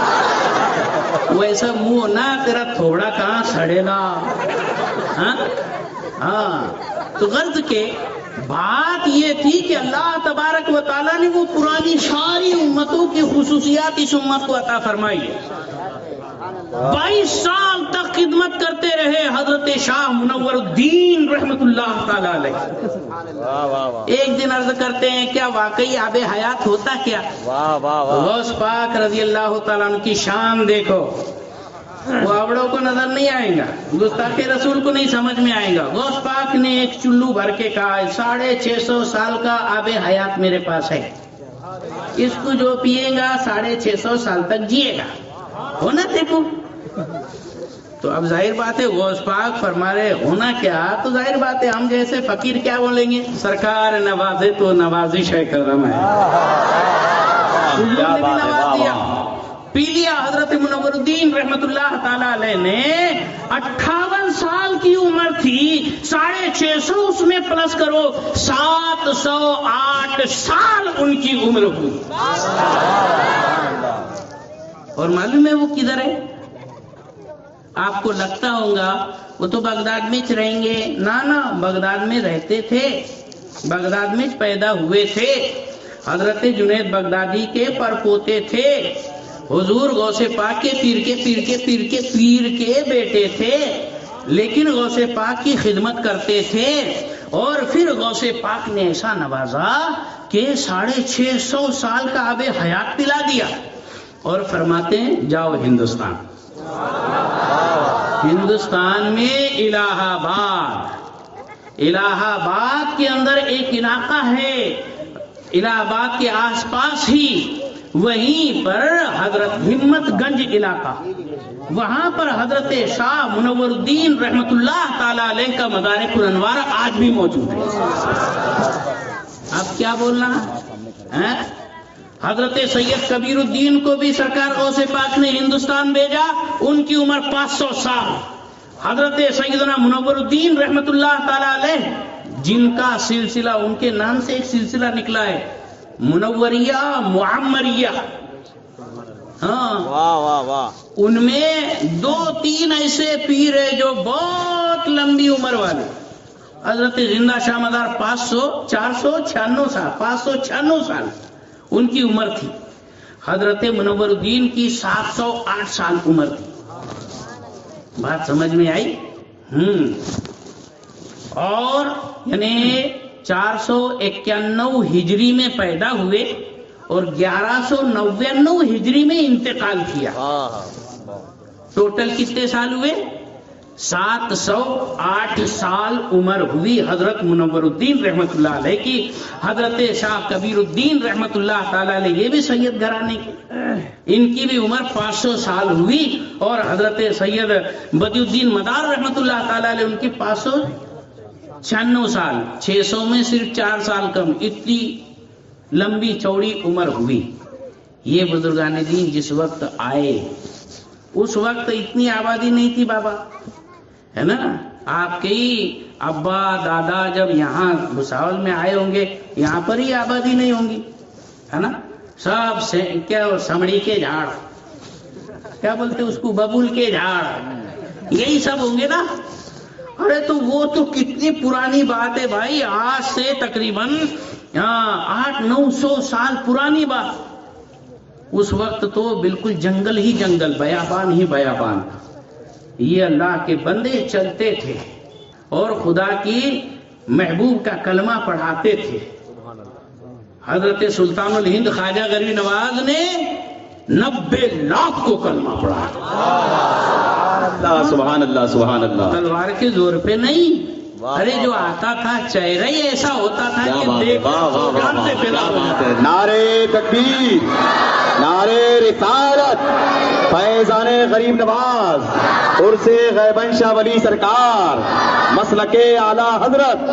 ویسا منہ نا تیرا تھوڑا کہاں سڑے گا. ہاں تو غرض کے بات یہ تھی کہ اللہ تبارک و تعالیٰ نے وہ پرانی ساری امتوں کی خصوصیات اس امت کو عطا فرمائی. 22 سال تک خدمت کرتے رہے حضرت شاہ منور الدین رحمت اللہ تعالی علیہ. ایک دن عرض کرتے ہیں کیا واقعی آب حیات ہوتا کیا؟ غوث پاک رضی اللہ تعالیٰ عنہ کی شان دیکھو. وہ اوڑوں کو نظر نہیں آئے گا، گستاخ رسول کو نہیں سمجھ میں آئے گا. غوث پاک نے ایک چلو بھر کے کہا 650 سال کا آب حیات میرے پاس ہے، اس کو جو پیے گا 650 سال تک جیے گا. ہونا دیکھو. تو اب ظاہر بات ہے غوث پاک فرما رہے ہونا کیا، تو ظاہر بات ہے ہم جیسے فقیر کیا بولیں گے؟ سرکار نوازے تو نوازش ہے، کرم ہے. حضور نے بھی نواز دیا، پی لیا. حضرت منور الدین رحمت اللہ تعالی علیہ نے 58 سال کی عمر تھی، 650 اس میں پلس کرو 708 سال ان کی عمر ہوئی. اور معلوم ہے وہ کدھر ہے؟ آپ کو لگتا ہوگا وہ تو بغداد میں رہیں گے. نہ بغداد میں رہتے تھے، بغداد میں پیدا ہوئے تھے. حضرت جنید بغدادی کے پرپوتے تھے. حضور غوث پاک کے پیر کے بیٹے تھے، لیکن غوث پاک کی خدمت کرتے تھے. اور پھر غوث پاک نے ایسا نوازا کہ 650 سال کا آب حیات پلا دیا، اور فرماتے ہیں جاؤ ہندوستان. ہندوستان میں الہ آباد کے اندر ایک علاقہ ہے، الہ آباد کے آس پاس ہی وہیں پر حضرت ہمت گنج علاقہ، وہاں پر حضرت شاہ منور الدین رحمت اللہ تعالی علیہ کا مدارک الانوار آج بھی موجود ہے. اب کیا بولنا ہے؟ حضرت سید کبیر الدین کو بھی سرکار غوث پاک نے ہندوستان بھیجا، ان کی عمر 500 سال. حضرت سیدنا منور الدین رحمت اللہ تعالی علیہ، جن کا سلسلہ ان کے نام سے ایک سلسلہ نکلا ہے، منوریہ معمریہ. ہاں واہ واہ واہ. ان میں 2-3 ایسے پیر ہیں جو بہت لمبی عمر والے. حضرت زندہ شاہ مدار 496 سال 596 سال ان کی عمر تھی. حضرت منور الدین کی 708 سال عمر تھی. بات سمجھ میں آئی؟ اور یعنی 491 ہجری میں پیدا ہوئے اور 1199 ہجری میں انتقال کیا. ٹوٹل کتنے سال ہوئے؟ 708 سال عمر ہوئی حضرت منور الدین رحمت اللہ علیہ کی. حضرت شاہ کبیر الدین رحمت اللہ تعالی علیہ، یہ بھی سید گھرانے کی، ان کی بھی عمر 500 سال ہوئی. اور حضرت سید بدی الدین مدار رحمت اللہ تعالی علیہ، ان کی 596 سال، 600 میں صرف 4 سال کم، اتنی لمبی چوڑی عمر ہوئی. یہ بزرگان دین جس وقت آئے اس وقت اتنی آبادی نہیں تھی بابا، ہے نا. آپ کے ابا دادا جب یہاں بھساول میں آئے ہوں گے، یہاں پر ہی آبادی نہیں ہوں گی، ہے نا. سب سے کیا سمڑی کے جھاڑ، کیا بولتے اس کو، ببول کے جھاڑ، یہی سب ہوں گے نا. ارے تو وہ تو کتنی پرانی بات ہے بھائی، آج سے تقریباً 800-900 سال پرانی بات. اس وقت تو بالکل جنگل ہی جنگل، بیابان ہی بیابان. یہ اللہ کے بندے چلتے تھے اور خدا کی محبوب کا کلمہ پڑھاتے تھے. حضرت سلطان الہند خواجہ غریب نواز نے 90 لاکھ کو کلمہ پڑھا. سبحان اللہ سبحان اللہ. تلوار کے زور پہ نہیں، ارے جو آتا تھا چہرہ ہی ایسا ہوتا تھا کہ دیکھ جان سے پیدا ہو جاتا ہے. نعرے تکبیر، نعرے رسالت، فیضان غریب نواز، عرس غیبن شاہ ولی سرکار، مسلک اعلی حضرت.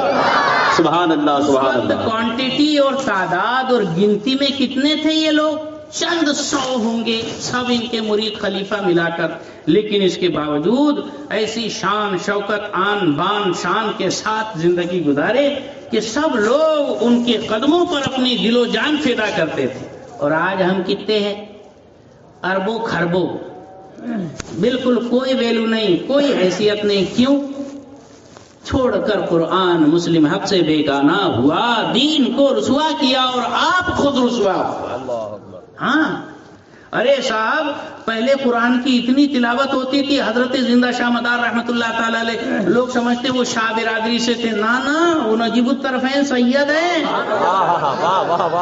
سبحان اللہ سبحان اللہ. کوانٹیٹی اور تعداد اور گنتی میں کتنے تھے یہ لوگ؟ چند 100 ہوں گے، سب ان کے مرید خلیفہ ملا کر. لیکن اس کے باوجود ایسی شان شوکت آن بان شان کے ساتھ زندگی گزارے کہ سب لوگ ان کے قدموں پر اپنی دل و جان فدا کرتے تھے. اور آج ہم کتنے ہیں؟ اربوں خربوں، بالکل کوئی ویلو نہیں، کوئی حیثیت نہیں. کیوں؟ چھوڑ کر قرآن مسلم حق سے بیگانہ ہوا، دین کو رسوا کیا اور آپ خود رسوا ہوا. ہاں ارے صاحب، پہلے قرآن کی اتنی تلاوت ہوتی تھی. حضرت زندہ شاہ مدار رحمت اللہ تعالی علیہ، لوگ سمجھتے وہ شاہ برادری سے تھے، نا وہ نجیب الطرفین سید ہیں.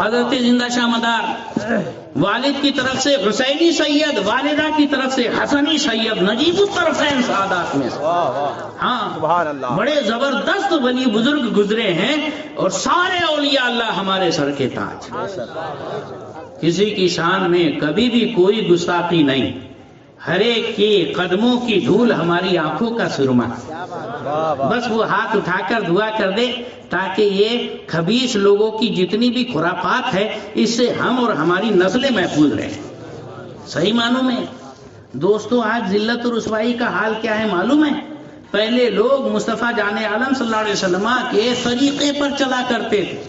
حضرت زندہ شاہ مدار والد کی طرف سے حسینی سید، والدہ کی طرف سے حسنی سید، نجیب الطرفین سعادات میں. ہاں بڑے زبردست ولی بزرگ گزرے ہیں، اور سارے اولیاء اللہ ہمارے سر کے تاج. کسی کی شان میں کبھی بھی کوئی گستاخی نہیں. ہر ایک کی قدموں کی دھول ہماری آنکھوں کا سرما. بس وہ ہاتھ اٹھا کر دعا کر دے تاکہ یہ خبیث لوگوں کی جتنی بھی خرافات ہے اس سے ہم اور ہماری نسلیں محفوظ رہیں. صحیح معنوں میں دوستو، آج ذلت و رسوائی کا حال کیا ہے معلوم ہے؟ پہلے لوگ مصطفیٰ جان عالم صلی اللہ علیہ وسلم کے طریقے پر چلا کرتے تھے.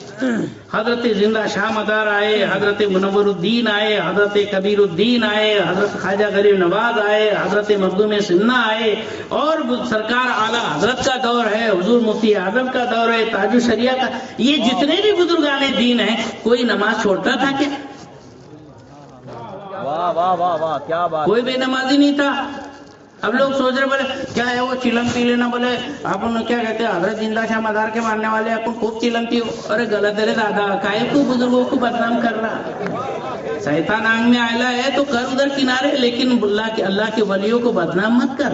حضرت زندہ شاہ مدار آئے، حضرت منورالدین آئے، حضرت کبیرالدین آئے، حضرت خواجہ غریب نواز آئے، حضرت مخدوم سنہ آئے، اور سرکار اعلیٰ حضرت کا دور ہے، حضور مفتی اعظم کا دور ہے، تاج الشریعہ کا، یہ جتنے بھی بزرگان دین ہیں، کوئی نماز چھوڑتا تھا کیا؟ واہ واہ واہ واہ، کیا بات. کوئی بے نمازی نہیں تھا. اب لوگ سوچ رہے بولے کیا ہے وہ چلم پی لینا، بولے اپن کیا کہتے ہیں حضرت زندہ شاہ مدار کے ماننے والے اپن خوب چلم پیو. ارے غلط ہے دادا، کائے کو بزرگوں کو بدنام کر رہا؟ شیطان آنگ میں آئلہ ہے تو کر ادھر کنارے، لیکن اللہ کے ولیوں کو بدنام مت کر.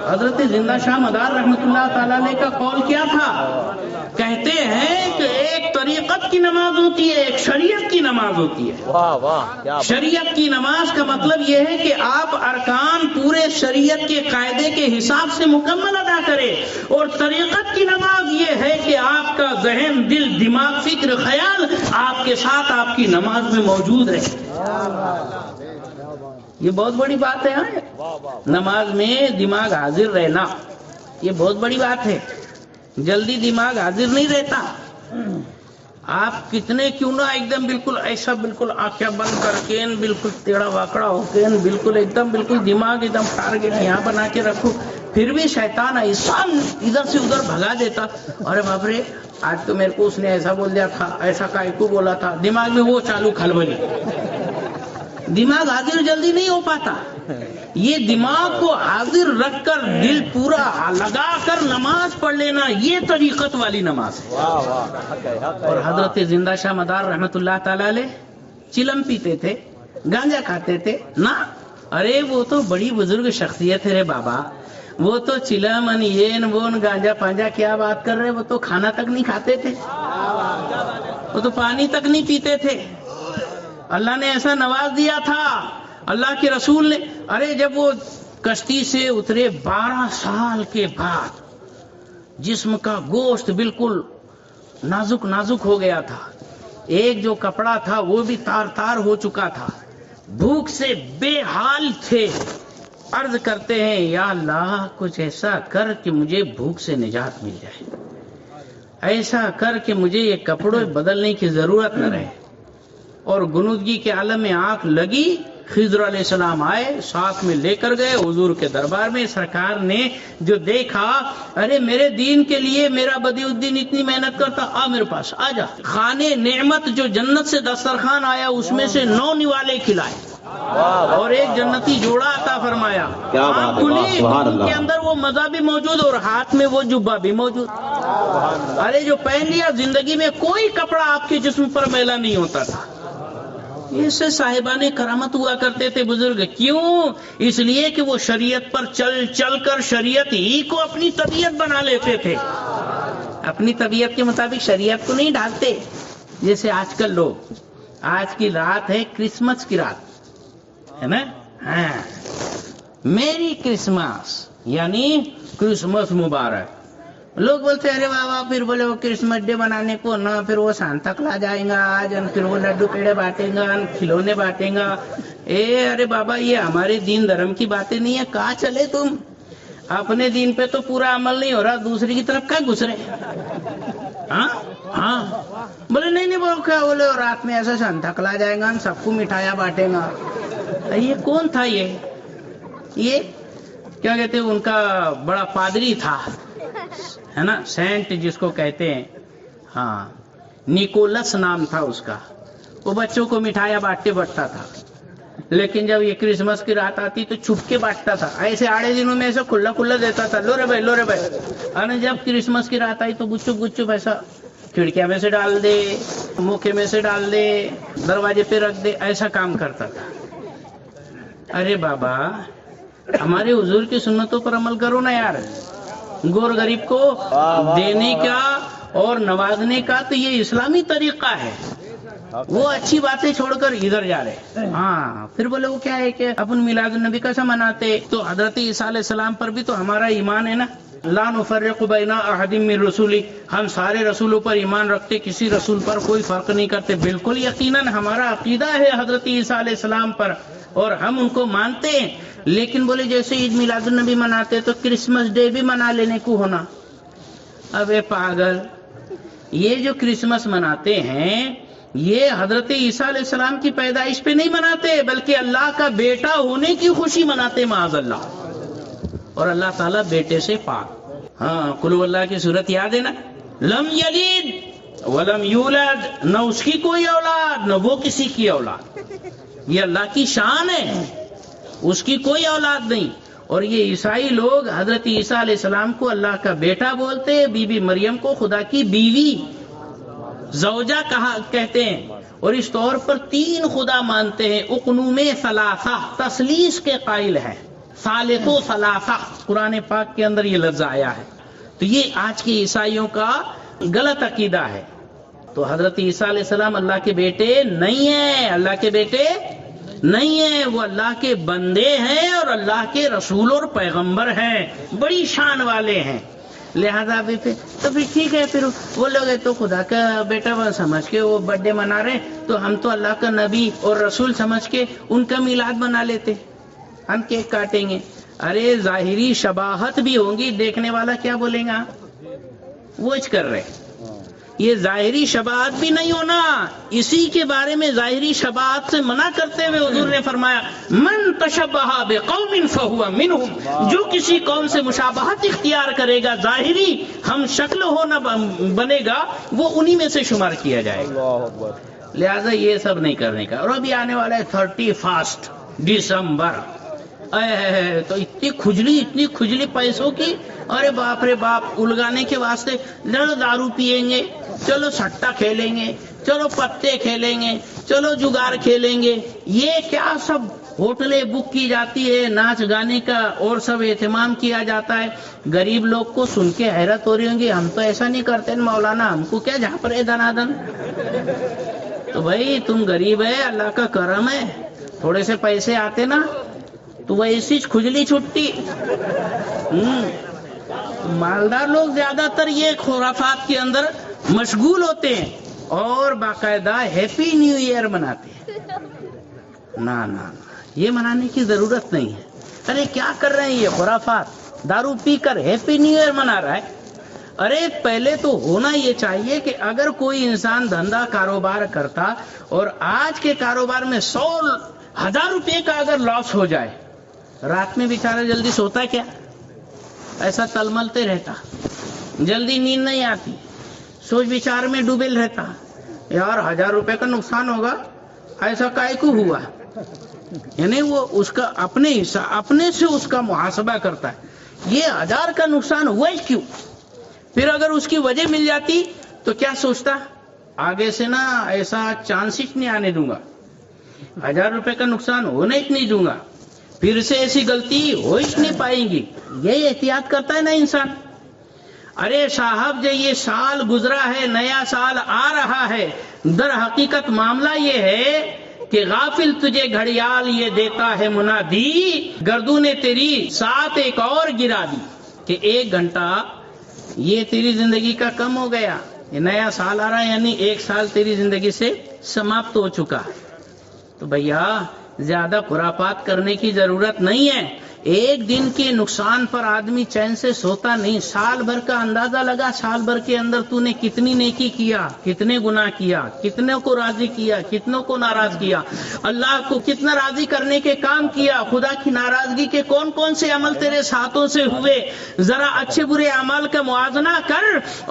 حضرت زندہ شاہ مدار رحمت اللہ تعالی علیہ کا قول کیا تھا؟ کہتے ہیں کہ ایک طریقت کی نماز ہوتی ہے، ایک شریعت کی نماز ہوتی ہے. واہ واہ، کیا شریعت کی نماز کا مطلب یہ ہے کہ آپ ارکان پورے شریعت کے قاعدے کے حساب سے مکمل ادا کریں، اور طریقت کی نماز یہ ہے کہ آپ کا ذہن، دل، دماغ، فکر، خیال آپ کے ساتھ آپ کی نماز میں موجود رہے. یہ بہت بڑی بات ہے. نماز میں دماغ حاضر رہنا یہ بہت بڑی بات ہے. جلدی دماغ حاضر نہیں رہتا. آپ کتنے کیوں نہ ایک دم بالکل ایسا، بالکل آنکھیں بند کر کے بالکل ٹیڑھا واکڑا ہو کے بالکل ایک دم بالکل دماغ ایک دم ٹارگیٹ یہاں بنا کے رکھو، پھر بھی شیطان ایسا ادھر سے ادھر بھگا دیتا. ارے باپ رے، آج تو میرے کو اس نے ایسا بول دیا تھا، ایسا کائے کو بولا تھا، دماغ میں وہ چالو کھلبلی. دماغ حاضر جلدی نہیں ہو پاتا. یہ دماغ کو حاضر رکھ کر دل پورا لگا کر نماز پڑھ لینا، یہ طریقت والی نماز ہے. اور حضرت زندہ شاہ مدار رحمت اللہ تعالی علیہ چلم پیتے تھے، گانجا کھاتے تھے نا؟ ارے وہ تو بڑی بزرگ شخصیت ہے رے بابا. وہ تو چلم وہ گانجا پانجا کیا بات کر رہے، وہ تو کھانا تک نہیں کھاتے تھے، وہ تو پانی تک نہیں پیتے تھے. اللہ نے ایسا نواز دیا تھا اللہ کے رسول نے. ارے جب وہ کشتی سے اترے 12 سال کے بعد جسم کا گوشت بالکل نازک نازک ہو گیا تھا، ایک جو کپڑا تھا وہ بھی تار تار ہو چکا تھا، بھوک سے بے حال تھے. عرض کرتے ہیں یا اللہ کچھ ایسا کر کہ مجھے بھوک سے نجات مل جائے، ایسا کر کہ مجھے یہ کپڑوں بدلنے کی ضرورت نہ رہے. اور گنودگی کے عالم میں آنکھ لگی. خضر علیہ السلام آئے، ساتھ میں لے کر گئے حضور کے دربار میں. سرکار نے جو دیکھا، ارے میرے دین کے لیے میرا بدیع الدین اتنی محنت کرتا، آ میرے پاس آ جا. خانے نعمت جو جنت سے دسترخوان آیا اس میں سے 9 نوالے کھلائے اور ایک جنتی جوڑا عطا فرمایا. آنکھ کھلی کے اندر وہ مزہ بھی موجود اور ہاتھ میں وہ جبہ بھی موجود. ارے جو پہن لیا، زندگی میں کوئی کپڑا آپ کے جسم پر میلا نہیں ہوتا تھا. اس سے صاحبان کرامت ہوا کرتے تھے بزرگ. کیوں؟ اس لیے کہ وہ شریعت پر چل چل کر شریعت ہی کو اپنی طبیعت بنا لیتے تھے. اپنی طبیعت کے مطابق شریعت کو نہیں ڈھالتے جیسے آج کل لوگ. آج کی رات ہے کرسمس کی رات ہے نا؟ ہاں، میری کرسمس یعنی کرسمس مبارک. لوگ بولتے ارے بابا، پھر بولے وہ کرسمس ڈے بنانے کو نہ، پھر وہ سانتا کلاز آئے گا آج، پھر وہ لڈو پیڑے بانٹے گا، کھلونے بانٹے گا. ارے بابا، یہ ہمارے دین دھرم کی باتیں نہیں ہے. کہاں چلے تم؟ اپنے دین پہ تو پورا عمل نہیں ہو رہا، دوسری کی طرف کیا گھس رہے؟ ہاں بولے نہیں بولو کیا بولے رات میں ایسا سانتا کلاز آئے گا، سب کو مٹھائیاں بانٹے گا. یہ کون تھا؟ یہ کیا کہتے ہیں، ان کا بڑا پادری تھا ہے نا، سینٹ جس کو کہتے ہیں. ہاں، نیکولس نام تھا اس کا. وہ بچوں کو مٹھائیاں بانٹتا تھا، لیکن جب یہ کرسمس کی رات آتی تو چھپ کے بانٹتا تھا. ایسے آڑے دنوں میں ایسا کھلا کھلا دیتا تھا، لو رے بھائی لو رے بھائی. اور جب کرسمس کی رات آئی تو گچھپ گچھپ ایسا کھڑکیاں میں سے ڈال دے، موقع میں سے ڈال دے، دروازے پہ رکھ دے، ایسا کام کرتا تھا. ارے بابا، ہمارے حضور کی سنتوں پر عمل کرو نا یار. گور غریب کو دینے کا اور نوازنے کا تو یہ اسلامی طریقہ ہے. وہ اچھی باتیں چھوڑ کر ادھر جا رہے. ہاں، پھر بولے وہ کیا ہے کہ اپن میلاد النبی کیسا مناتے؟ تو حضرت عیسیٰ علیہ السلام پر بھی تو ہمارا ایمان ہے نا. لا نفرق بین احد من رسولی، ہم سارے رسولوں پر ایمان رکھتے، کسی رسول پر کوئی فرق نہیں کرتے. بالکل یقیناً ہمارا عقیدہ ہے حضرت عیسیٰ علیہ السلام پر اور ہم ان کو مانتے ہیں. لیکن بولے جیسے عید میلاد النبی مناتے تو کرسمس ڈے بھی منا لینے کو ہونا. ابے پاگل، یہ جو کرسمس مناتے ہیں یہ حضرت عیسیٰ علیہ السلام کی پیدائش پہ نہیں مناتے بلکہ اللہ کا بیٹا ہونے کی خوشی مناتے معاذ اللہ. اور اللہ تعالیٰ بیٹے سے پاک. ہاں قل هو اللہ کی صورت یاد ہے نا, لم یلد ولم یولد, نہ اس کی کوئی اولاد نہ وہ کسی کی اولاد. یہ اللہ کی شان ہے, اس کی کوئی اولاد نہیں. اور یہ عیسائی لوگ حضرت عیسیٰ علیہ السلام کو اللہ کا بیٹا بولتے, بی بی مریم کو خدا کی بیوی زوجہ کہتے ہیں. اور اس طور پر 3 خدا مانتے ہیں. اقنوم ثلاثہ, تثلیث کے قائل ہیں. ثالث و ثلاثہ قرآن پاک کے اندر یہ لفظ آیا ہے. تو یہ آج کے عیسائیوں کا غلط عقیدہ ہے. تو حضرت عیسیٰ علیہ السلام اللہ کے بیٹے نہیں ہیں, اللہ کے بیٹے نہیں ہیں, وہ اللہ کے بندے ہیں اور اللہ کے رسول اور پیغمبر ہیں, بڑی شان والے ہیں. لہذا بھی تو پھر ٹھیک ہے, پھر وہ لوگ تو خدا کا بیٹا سمجھ کے وہ برتھ ڈے منا رہے ہیں, تو ہم تو اللہ کا نبی اور رسول سمجھ کے ان کا میلاد منا لیتے, ہم کیک کاٹیں گے. ارے ظاہری شباہت بھی ہوں گی, دیکھنے والا کیا بولیں گا, وہ کر رہے. یہ ظاہری شباہت بھی نہیں ہونا, اسی کے بارے میں ظاہری شباہت سے منع کرتے ہوئے حضور نے فرمایا من تشبہ بقوم فہو منہم, جو کسی قوم سے مشابہت اختیار کرے گا, ظاہری ہم شکل ہونا بنے گا, وہ انہی میں سے شمار کیا جائے گا. لہذا یہ سب نہیں کرنے کا. اور ابھی آنے والا ہے 31 دسمبر, تو اتنی کھجلی پیسوں کی, ارے باپ رے باپ, الگانے کے واسطے چلو دارو پیئیں گے, چلو سٹا کھیلیں گے, چلو پتے کھیلیں گے, چلو جگار کھیلیں گے. یہ کیا سب ہوٹلیں بک کی جاتی ہے, ناچ گانے کا اور سب اہتمام کیا جاتا ہے. غریب لوگ کو سن کے حیرت ہو رہی ہوں گی, ہم تو ایسا نہیں کرتے مولانا, ہم کو کیا جہاں پر ہے دنادن. تو بھائی تم غریب ہے, اللہ کا کرم ہے, تھوڑے سے پیسے آتے نا تو وہ ایسی کھجلی چھٹتی. مالدار لوگ زیادہ تر یہ خرافات کے اندر مشغول ہوتے ہیں اور باقاعدہ ہیپی نیو ایئر مناتے ہیں. نہ یہ منانے کی ضرورت نہیں ہے. ارے کیا کر رہے ہیں یہ خرافات, دارو پی کر ہیپی نیو ایئر منا رہا ہے. ارے پہلے تو ہونا یہ چاہیے کہ اگر کوئی انسان دھندا کاروبار کرتا اور آج کے کاروبار میں 100,000 روپے کا اگر لاس ہو جائے, رات میں بیچارہ جلدی سوتا ہے کیا, ایسا تلملتے رہتا, جلدی نیند نہیں آتی, سوچ بچار میں ڈوبل رہتا, یار 1000 روپے کا نقصان ہوگا, ایسا کائے کو ہوا. یعنی وہ اس کا اپنے سے اس کا محاسبہ کرتا ہے, یہ 1000 کا نقصان ہوا ہی کیوں. پھر اگر اس کی وجہ مل جاتی تو کیا سوچتا, آگے سے نا ایسا چانس ہی نہیں آنے دوں گا, 1000 روپے کا نقصان ہونے ہی نہیں دوں گا, پھر سے ایسی غلطی ہو ہی نہیں پائیں گی. یہی احتیاط کرتا ہے نا انسان. ارے صاحب جو یہ سال گزرا ہے, نیا سال آ رہا ہے, در حقیقت معاملہ یہ ہے کہ غافل تجھے گھڑیال یہ دیتا ہے منادی, گردوں نے تیری ساتھ ایک اور گرا دی, کہ 1 گھنٹہ یہ تیری زندگی کا کم ہو گیا. یہ نیا سال آ رہا ہے یعنی 1 سال تیری زندگی سے سماپت ہو چکا. تو بھیا زیادہ خرافات کرنے کی ضرورت نہیں ہے. 1 دن کے نقصان پر آدمی چین سے سوتا نہیں. سال بھر کا اندازہ لگا, سال بھر کے اندر تو نے کتنی نیکی کیا, کتنے گناہ کیا, کتنے کو راضی کیا, کتنوں کو ناراض کیا, اللہ کو کتنا راضی کرنے کے کام کیا, خدا کی ناراضگی کے کون کون سے عمل تیرے ساتھوں سے ہوئے. ذرا اچھے برے اعمال کا موازنہ کر,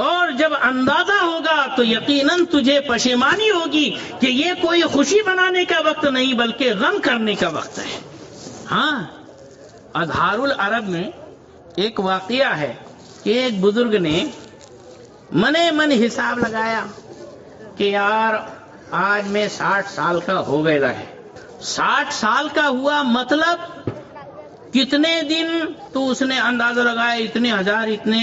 اور جب اندازہ ہوگا تو یقیناً تجھے پشیمانی ہوگی کہ یہ کوئی خوشی منانے کا وقت نہیں بلکہ غم کرنے کا وقت ہے. ہاں, اظہار العرب میں ایک واقعہ ہے کہ ایک بزرگ نے من حساب لگایا کہ یار آج میں 60 سال کا ہو گیا ہے. 60 سال کا ہوا مطلب کتنے دن, تو اس نے اندازہ لگایا اتنے 1000, اتنے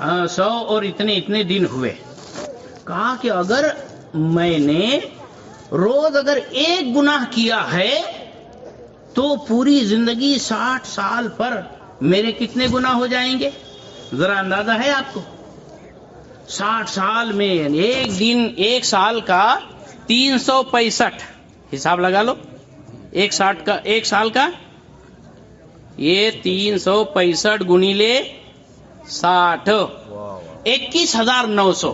100 اور اتنے دن ہوئے. کہا کہ اگر میں نے روز اگر 1 گناہ کیا ہے تو پوری زندگی 60 سال پر میرے کتنے گناہ ہو جائیں گے, ذرا اندازہ ہے آپ کو. 60 سال میں 1 دن, 1 سال کا 365, حساب لگا لو. 1 سال کا یہ 365 گنیلے 60, 21,900.